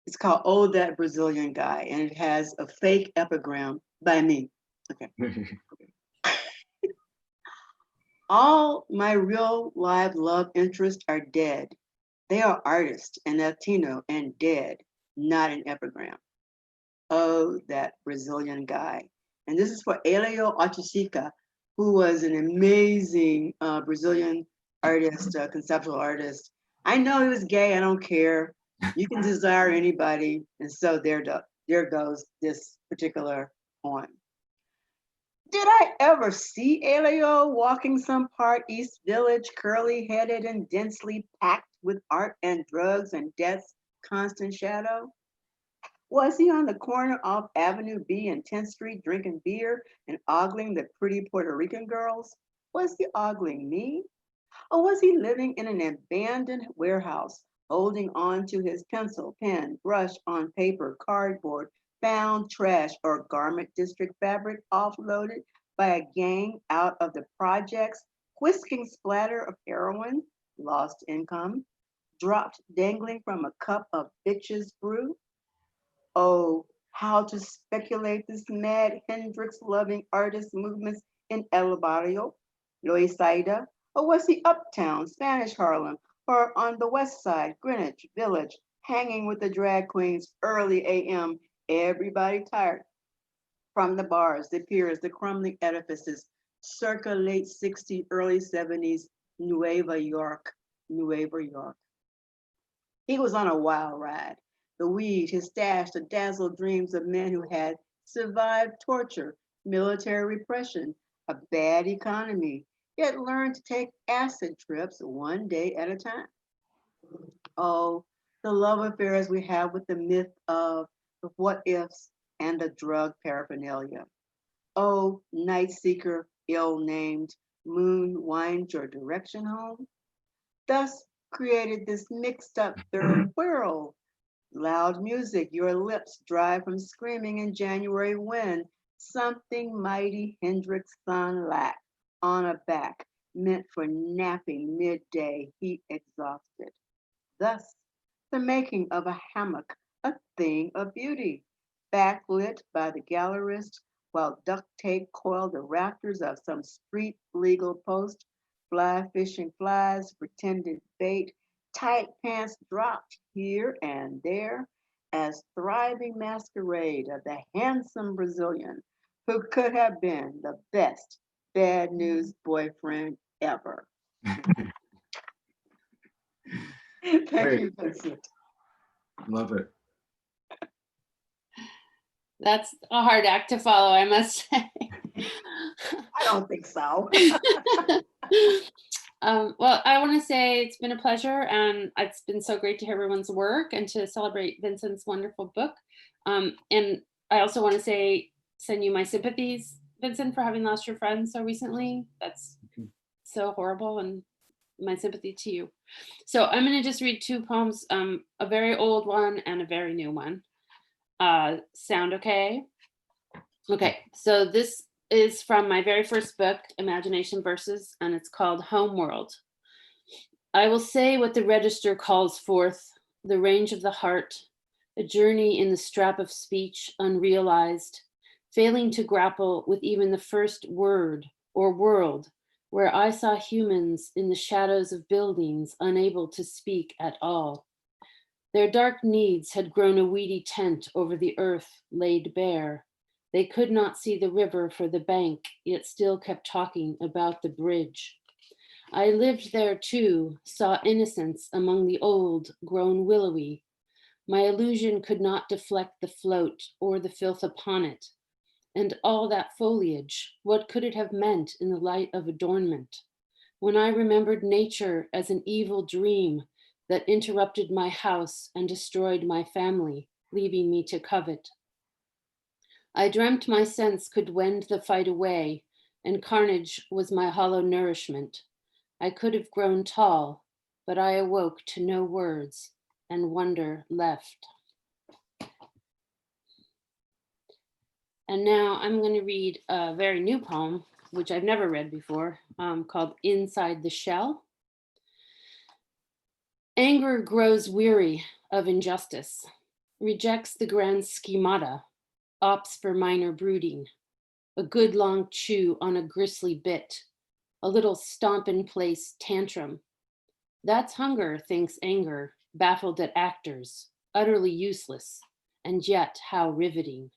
It's called Oh, That Brazilian Guy, and it has a fake epigram by me. Okay. All my real live love interests are dead. They are artists and Latino and dead, not an epigram. Oh, that Brazilian guy. And this is for Elio Ochichica, who was an amazing Brazilian artist, conceptual artist. I know he was gay, I don't care. You can desire anybody. And so there goes this particular poem. Did I ever see Elio walking some part East Village, curly-headed and densely packed with art and drugs and death's constant shadow? Was he on the corner off Avenue B and 10th Street drinking beer and ogling the pretty Puerto Rican girls? Was he ogling me? Or was he living in an abandoned warehouse, holding on to his pencil, pen, brush on paper, cardboard, found trash or garment district fabric offloaded by a gang out of the projects, whisking splatter of heroin, lost income, dropped dangling from a cup of bitches brew? Oh, how to speculate this mad Hendrix-loving artist movements in El Barrio, Loisaida, or was he uptown, Spanish Harlem, or on the west side, Greenwich Village, hanging with the drag queens early AM, everybody tired from the bars, the piers, the crumbling edifices, circa late 60s, early 70s, Nueva York. He was on a wild ride. The weed, his stash, the dazzled dreams of men who had survived torture, military repression, a bad economy, yet learned to take acid trips one day at a time. Oh, the love affairs we have with the myth of the what ifs and the drug paraphernalia. Oh, night seeker, ill-named, moon winds your direction home. Thus created this mixed up third world. Loud music, your lips dry from screaming in January wind, Something mighty Hendrick's son lacked on a back meant for napping midday, heat exhausted. Thus, the making of a hammock, a thing of beauty, backlit by the gallerist while duct tape coiled the rafters of some street legal post, fly fishing flies, pretended bait, tight pants dropped here and there as thriving masquerade of the handsome Brazilian who could have been the best bad news boyfriend ever. Thank Great. you, Vincent. Love it. That's a hard act to follow, I must say. I don't think so. Well, I want to say it's been a pleasure, and it's been so great to hear everyone's work and to celebrate Vincent's wonderful book. And I also want to send you my sympathies, Vincent, for having lost your friend so recently. That's so horrible, and my sympathy to you. So I'm going to just read two poems, a very old one and a very new one. Sound okay? Okay, so this is from my very first book, Imagination Verses, and it's called Homeworld. I will say what the register calls forth, the range of the heart, a journey in the strap of speech unrealized, failing to grapple with even the first word or world, where I saw humans in the shadows of buildings unable to speak at all. Their dark needs had grown a weedy tent over the earth laid bare. They could not see the river for the bank, yet still kept talking about the bridge. I lived there too, saw innocence among the old, grown willowy. My illusion could not deflect the float or the filth upon it. And all that foliage, what could it have meant in the light of adornment? When I remembered nature as an evil dream that interrupted my house and destroyed my family, leaving me to covet. I dreamt my sense could wend the fight away, and carnage was my hollow nourishment. I could have grown tall, but I awoke to no words, and wonder left. And now I'm going to read a very new poem, which I've never read before, called Inside the Shell. Anger grows weary of injustice, rejects the grand schemata, opts for minor brooding, a good long chew on a gristly bit, a little stomp in place tantrum. That's hunger, thinks anger, baffled at actors, utterly useless, and yet how riveting.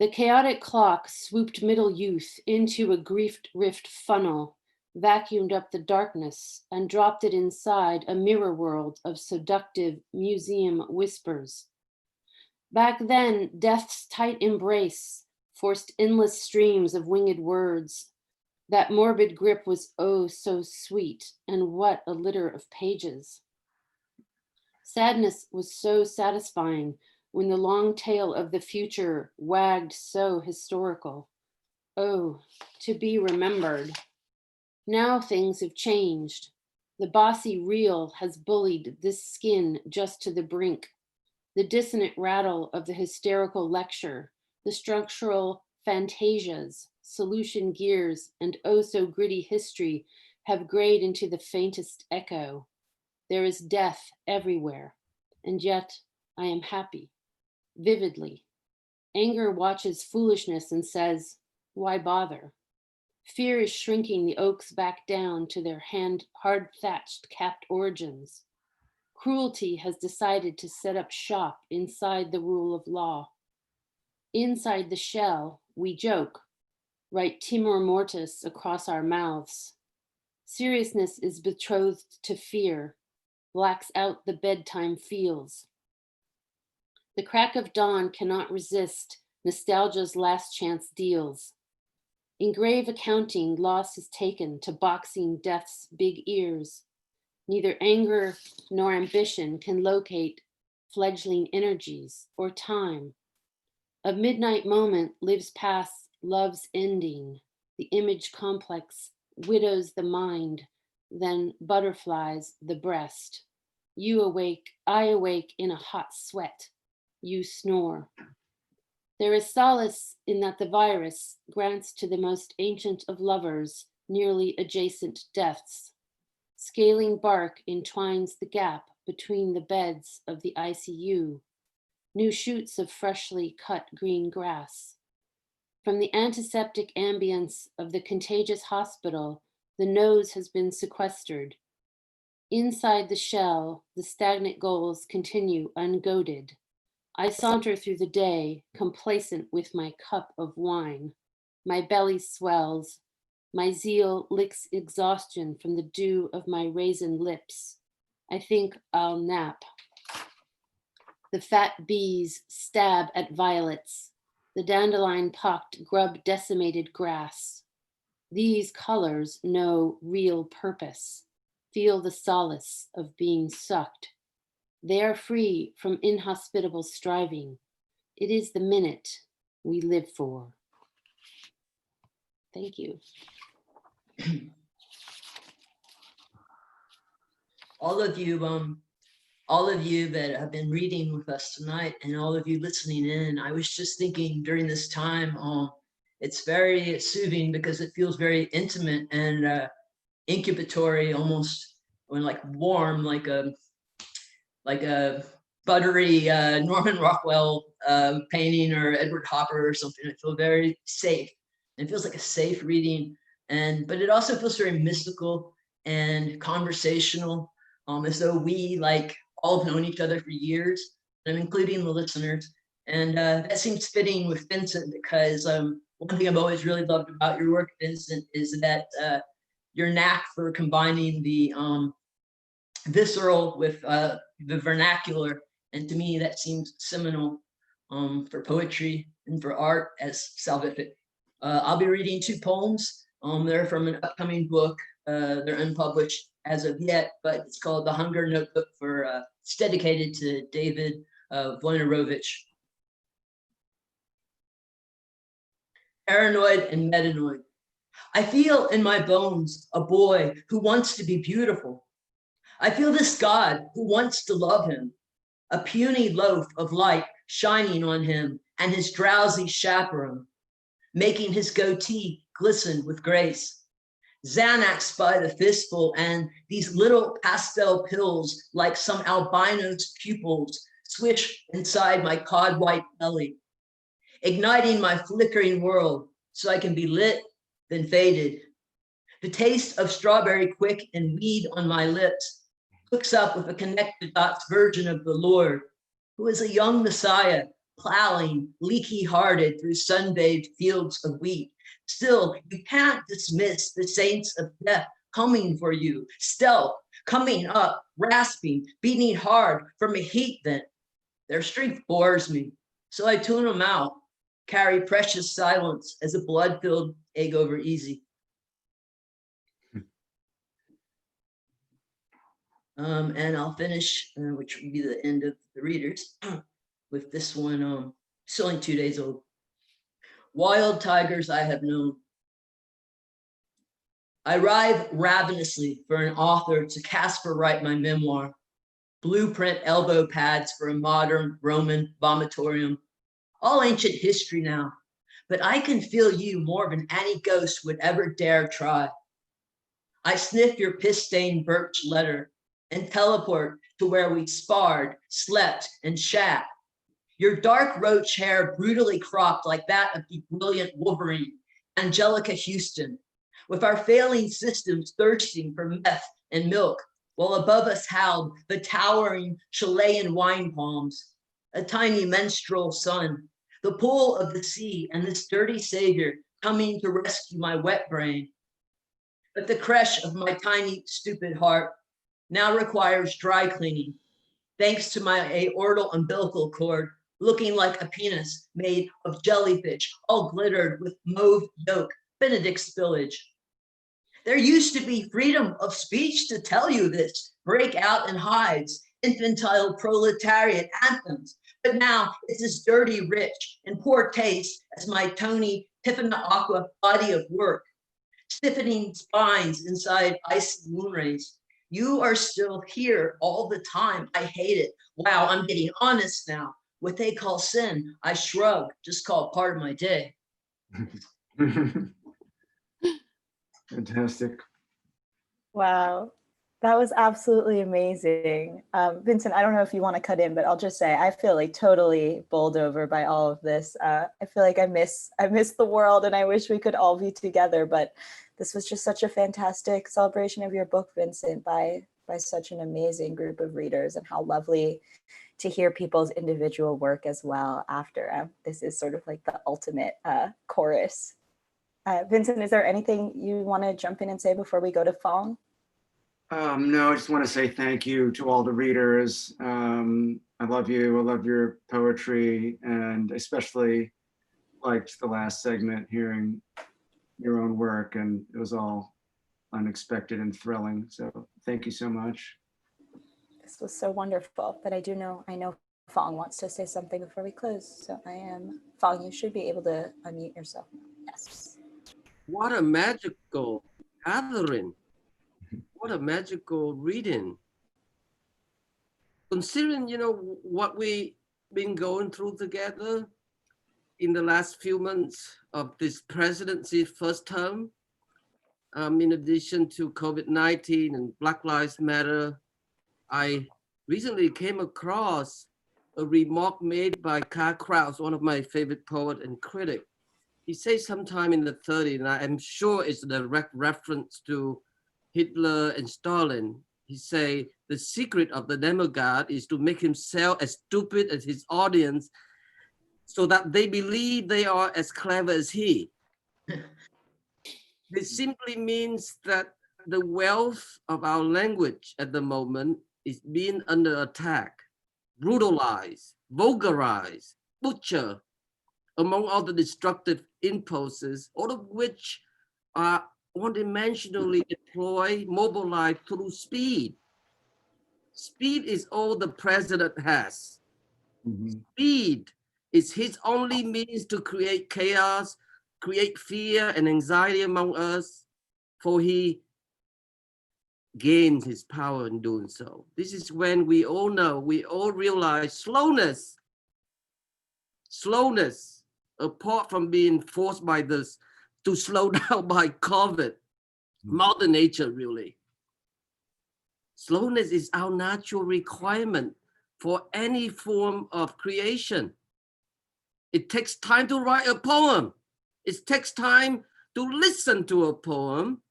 The chaotic clock swooped middle youth into a grief-rift funnel, vacuumed up the darkness, and dropped it inside a mirror world of seductive museum whispers. Back then, death's tight embrace forced endless streams of winged words. That morbid grip was oh so sweet, and what a litter of pages. Sadness was so satisfying when the long tail of the future wagged so historical. Oh, to be remembered. Now things have changed. The bossy reel has bullied this skin just to the brink. The dissonant rattle of the hysterical lecture, the structural fantasias, solution gears, and oh so gritty history have grayed into the faintest echo. There is death everywhere, and yet I am happy, vividly. Anger watches foolishness and says, why bother? Fear is shrinking the oaks back down to their hard-thatched capped origins. Cruelty has decided to set up shop inside the rule of law. Inside the shell, we joke, write timor mortis across our mouths. Seriousness is betrothed to fear, blacks out the bedtime feels. The crack of dawn cannot resist nostalgia's last chance deals. In grave accounting, loss is taken to boxing death's big ears. Neither anger nor ambition can locate fledgling energies or time. A midnight moment lives past love's ending. The image complex widows the mind, then butterflies the breast. You awake, I awake in a hot sweat. You snore. There is solace in that the virus grants to the most ancient of lovers nearly adjacent deaths. Scaling bark entwines the gap between the beds of the ICU, new shoots of freshly cut green grass. From the antiseptic ambience of the contagious hospital, the nose has been sequestered. Inside the shell, the stagnant goals continue ungoaded. I saunter through the day, complacent with my cup of wine. My belly swells. My zeal licks exhaustion from the dew of my raisin lips. I think I'll nap. The fat bees stab at violets. The dandelion-pocked grub decimated grass. These colors know real purpose, feel the solace of being sucked. They are free from inhospitable striving. It is the minute we live for. Thank you. All of you that have been reading with us tonight, and all of you listening in, I was just thinking during this time, it's very soothing because it feels very intimate and incubatory, almost when like warm, like a buttery Norman Rockwell painting or Edward Hopper or something. I feel very safe. It feels like a safe reading, but it also feels very mystical and conversational, as though we like all have known each other for years, and I'm including the listeners. And that seems fitting with Vincent because one thing I've always really loved about your work, Vincent, is that your knack for combining the visceral with the vernacular. And to me, that seems seminal for poetry and for art as salvific. I'll be reading 2 poems. They're from an upcoming book. They're unpublished as of yet, but it's called The Hunger Notebook it's dedicated to David Wojnarowicz. Paranoid and metanoid. I feel in my bones a boy who wants to be beautiful. I feel this God who wants to love him, a puny loaf of light shining on him and his drowsy chaperone, making his goatee glisten with grace. Xanax by the fistful and these little pastel pills like some albino's pupils swish inside my cod white belly, igniting my flickering world so I can be lit, then faded. The taste of strawberry quick and weed on my lips hooks up with a connected dots version of the Lord, who is a young Messiah plowing leaky-hearted through sun-bathed fields of wheat. Still, you can't dismiss the saints of death coming for you, stealth, coming up, rasping, beating hard from a heat vent. Their strength bores me, so I tune them out, carry precious silence as a blood-filled egg over easy. And I'll finish, which will be the end of the readers, with this one, it's only 2 days old. Wild tigers I have known. I rive ravenously for an author to Casper write my memoir, blueprint elbow pads for a modern Roman vomitorium, all ancient history now, but I can feel you more than any ghost would ever dare try. I sniff your piss-stained birch letter and teleport to where we sparred, slept, and shat. Your dark roach hair brutally cropped like that of the brilliant Wolverine, Angelica Houston, with our failing systems thirsting for meth and milk, while above us howled the towering Chilean wine palms, a tiny menstrual sun, the pool of the sea, and this dirty savior coming to rescue my wet brain. But the creche of my tiny, stupid heart now requires dry cleaning, thanks to my aortal umbilical cord looking like a penis made of jellyfish, all glittered with mauve yolk, Benedict spillage. There used to be freedom of speech to tell you this, break out in hides, infantile proletariat anthems, but now it's as dirty, rich, and poor taste as my Tony Piffina Aqua body of work, stiffening spines inside icy moon rays. You are still here all the time. I hate it. Wow, I'm getting honest now. what they call sin, I shrug, just call it part of my day. Fantastic. Wow, that was absolutely amazing. Vincent, I don't know if you want to cut in, but I'll just say I feel like totally bowled over by all of this. I feel like I miss the world, and I wish we could all be together. But this was just such a fantastic celebration of your book, Vincent, by such an amazing group of readers, and how lovely to hear people's individual work as well after. This is sort of like the ultimate chorus. Vincent, is there anything you want to jump in and say before we go to Fong? No, I just want to say thank you to all the readers. I love you. I love your poetry, and especially liked the last segment, hearing your own work, and it was all unexpected and thrilling. So thank you so much. This was so wonderful, but I know Fong wants to say something before we close. So Fong, you should be able to unmute yourself. Yes. What a magical gathering. What a magical reading. Considering, what we've been going through together in the last few months of this presidency first term, in addition to COVID-19 and Black Lives Matter, I recently came across a remark made by Karl Kraus, one of my favorite poet and critic. He says sometime in the 30s, and I am sure it's a direct reference to Hitler and Stalin. He say, the secret of the demagogue is to make himself as stupid as his audience so that they believe they are as clever as he. This simply means that the wealth of our language at the moment is being under attack, brutalized, vulgarized, butchered, among all the destructive impulses, all of which are one-dimensionally deployed, mobilized through speed. Speed is all the president has. Speed is his only means to create chaos, create fear and anxiety among us, for he gains his power in doing so. This is when we all know, we all realize slowness, apart from being forced by this to slow down by COVID, Mother Nature really. Slowness is our natural requirement for any form of creation. It takes time to write a poem. It takes time to listen to a poem.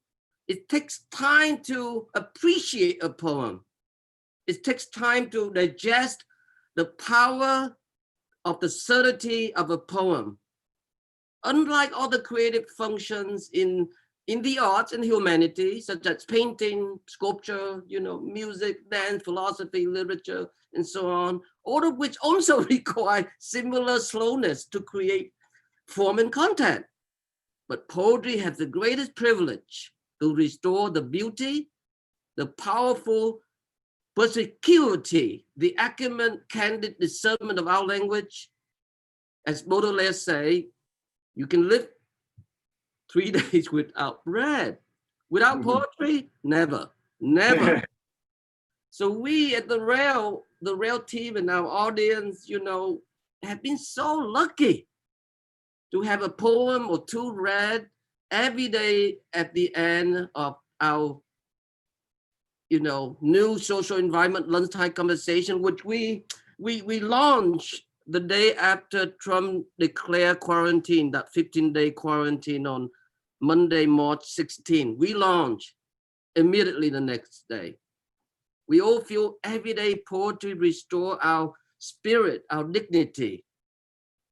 It takes time to appreciate a poem. It takes time to digest the power of the certainty of a poem. Unlike all the creative functions in the arts and humanity, such as painting, sculpture, music, dance, philosophy, literature, and so on, all of which also require similar slowness to create form and content. But poetry has the greatest privilege to restore the beauty, the powerful perspicuity, the acumen, candid discernment of our language. As Baudelaire say, you can live 3 days without bread. Without poetry, never. So we at the Rail team and our audience, have been so lucky to have a poem or two read every day at the end of our, new social environment lunchtime conversation, which we launched the day after Trump declared quarantine, that 15-day quarantine on Monday, March 16. We launched immediately the next day. We all feel everyday poetry restore our spirit, our dignity.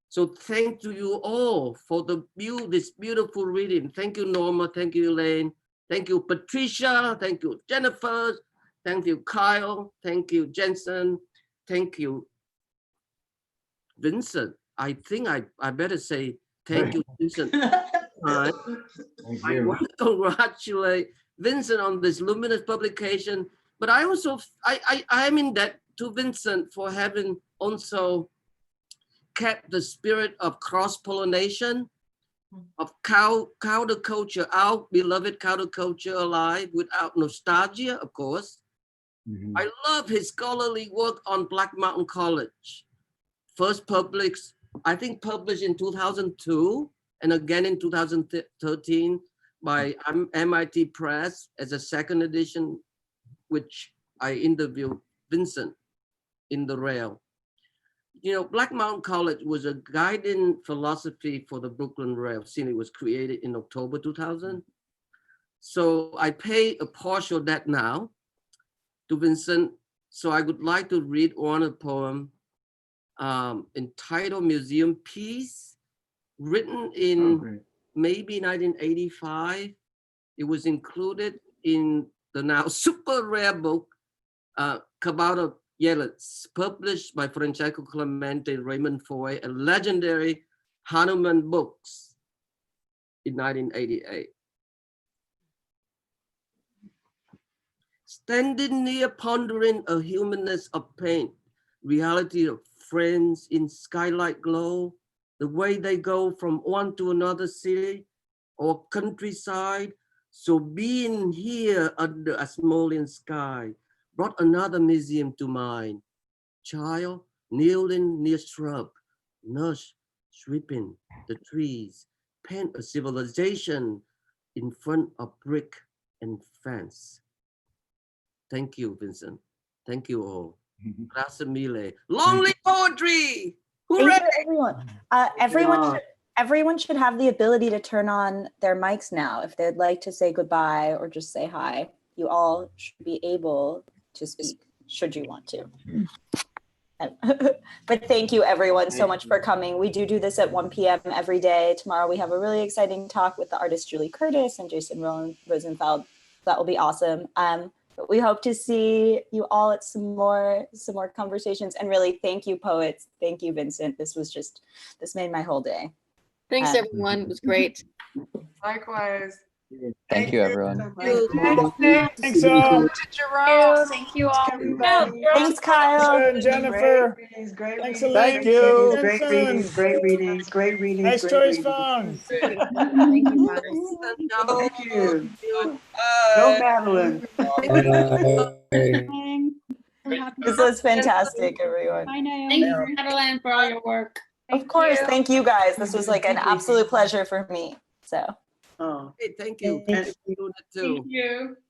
So thank to you all for this beautiful reading. Thank you, Norma. Thank you, Elaine. Thank you, Patricia. Thank you, Jennifer. Thank you, Kyle. Thank you, Jensen. Thank you, Vincent. I think I better say thank you, Vincent. Thank I you. want to congratulate Vincent on this luminous publication, but I also, I am in debt to Vincent for having also kept the spirit of cross-pollination, of counterculture, our beloved counterculture alive without nostalgia, of course. I love his scholarly work on Black Mountain College, first published, I think published in 2002 and again in 2013 by MIT Press as a second edition, which I interviewed Vincent in the rail. You know, Black Mountain College was a guiding philosophy for the Brooklyn Rail since it was created in October 2000. So I pay a portion of that now to Vincent. So I would like to read one a poem entitled Museum Piece, written in maybe 1985. It was included in the now super rare book, Cabal Yellets, published by Francesco Clemente and Raymond Foy, a legendary Hanuman Books in 1988. Standing near, pondering a humanness of pain, reality of friends in skylight glow, the way they go from one to another city or countryside. So being here under a Asmolean sky brought another museum to mind. Child kneeling near shrub, nurse sweeping the trees, paint a civilization in front of brick and fence. Thank you, Vincent. Thank you all. Grazie mille. Lonely poetry. Hooray! Thank you, everyone. Everyone should have the ability to turn on their mics now if they'd like to say goodbye or just say hi. You all should be able to speak, should you want to. But thank you, everyone, so much for coming. We do this at 1 p.m. every day. Tomorrow we have a really exciting talk with the artist Julie Curtis and Jason Rosenfeld. That will be awesome. But we hope to see you all at some more conversations. And really, thank you, poets. Thank you, Vincent. This made my whole day. Thanks, everyone. It was great. Likewise. Thank you, everyone. Thanks all. Jerome. Thank you all. Thanks, Kyle. And Jennifer. Thanks, Elaine. Thank you. Vincent. Great readings. Nice choice, Fong. Thank you, Father. Thank you. Go, Madeline. This was fantastic, everyone. Thank you, Madeline, for all your work. Of course, thank you guys. This was like an absolute pleasure for me. So. Oh, Hey, thank you. Thank Thank you. Thank you.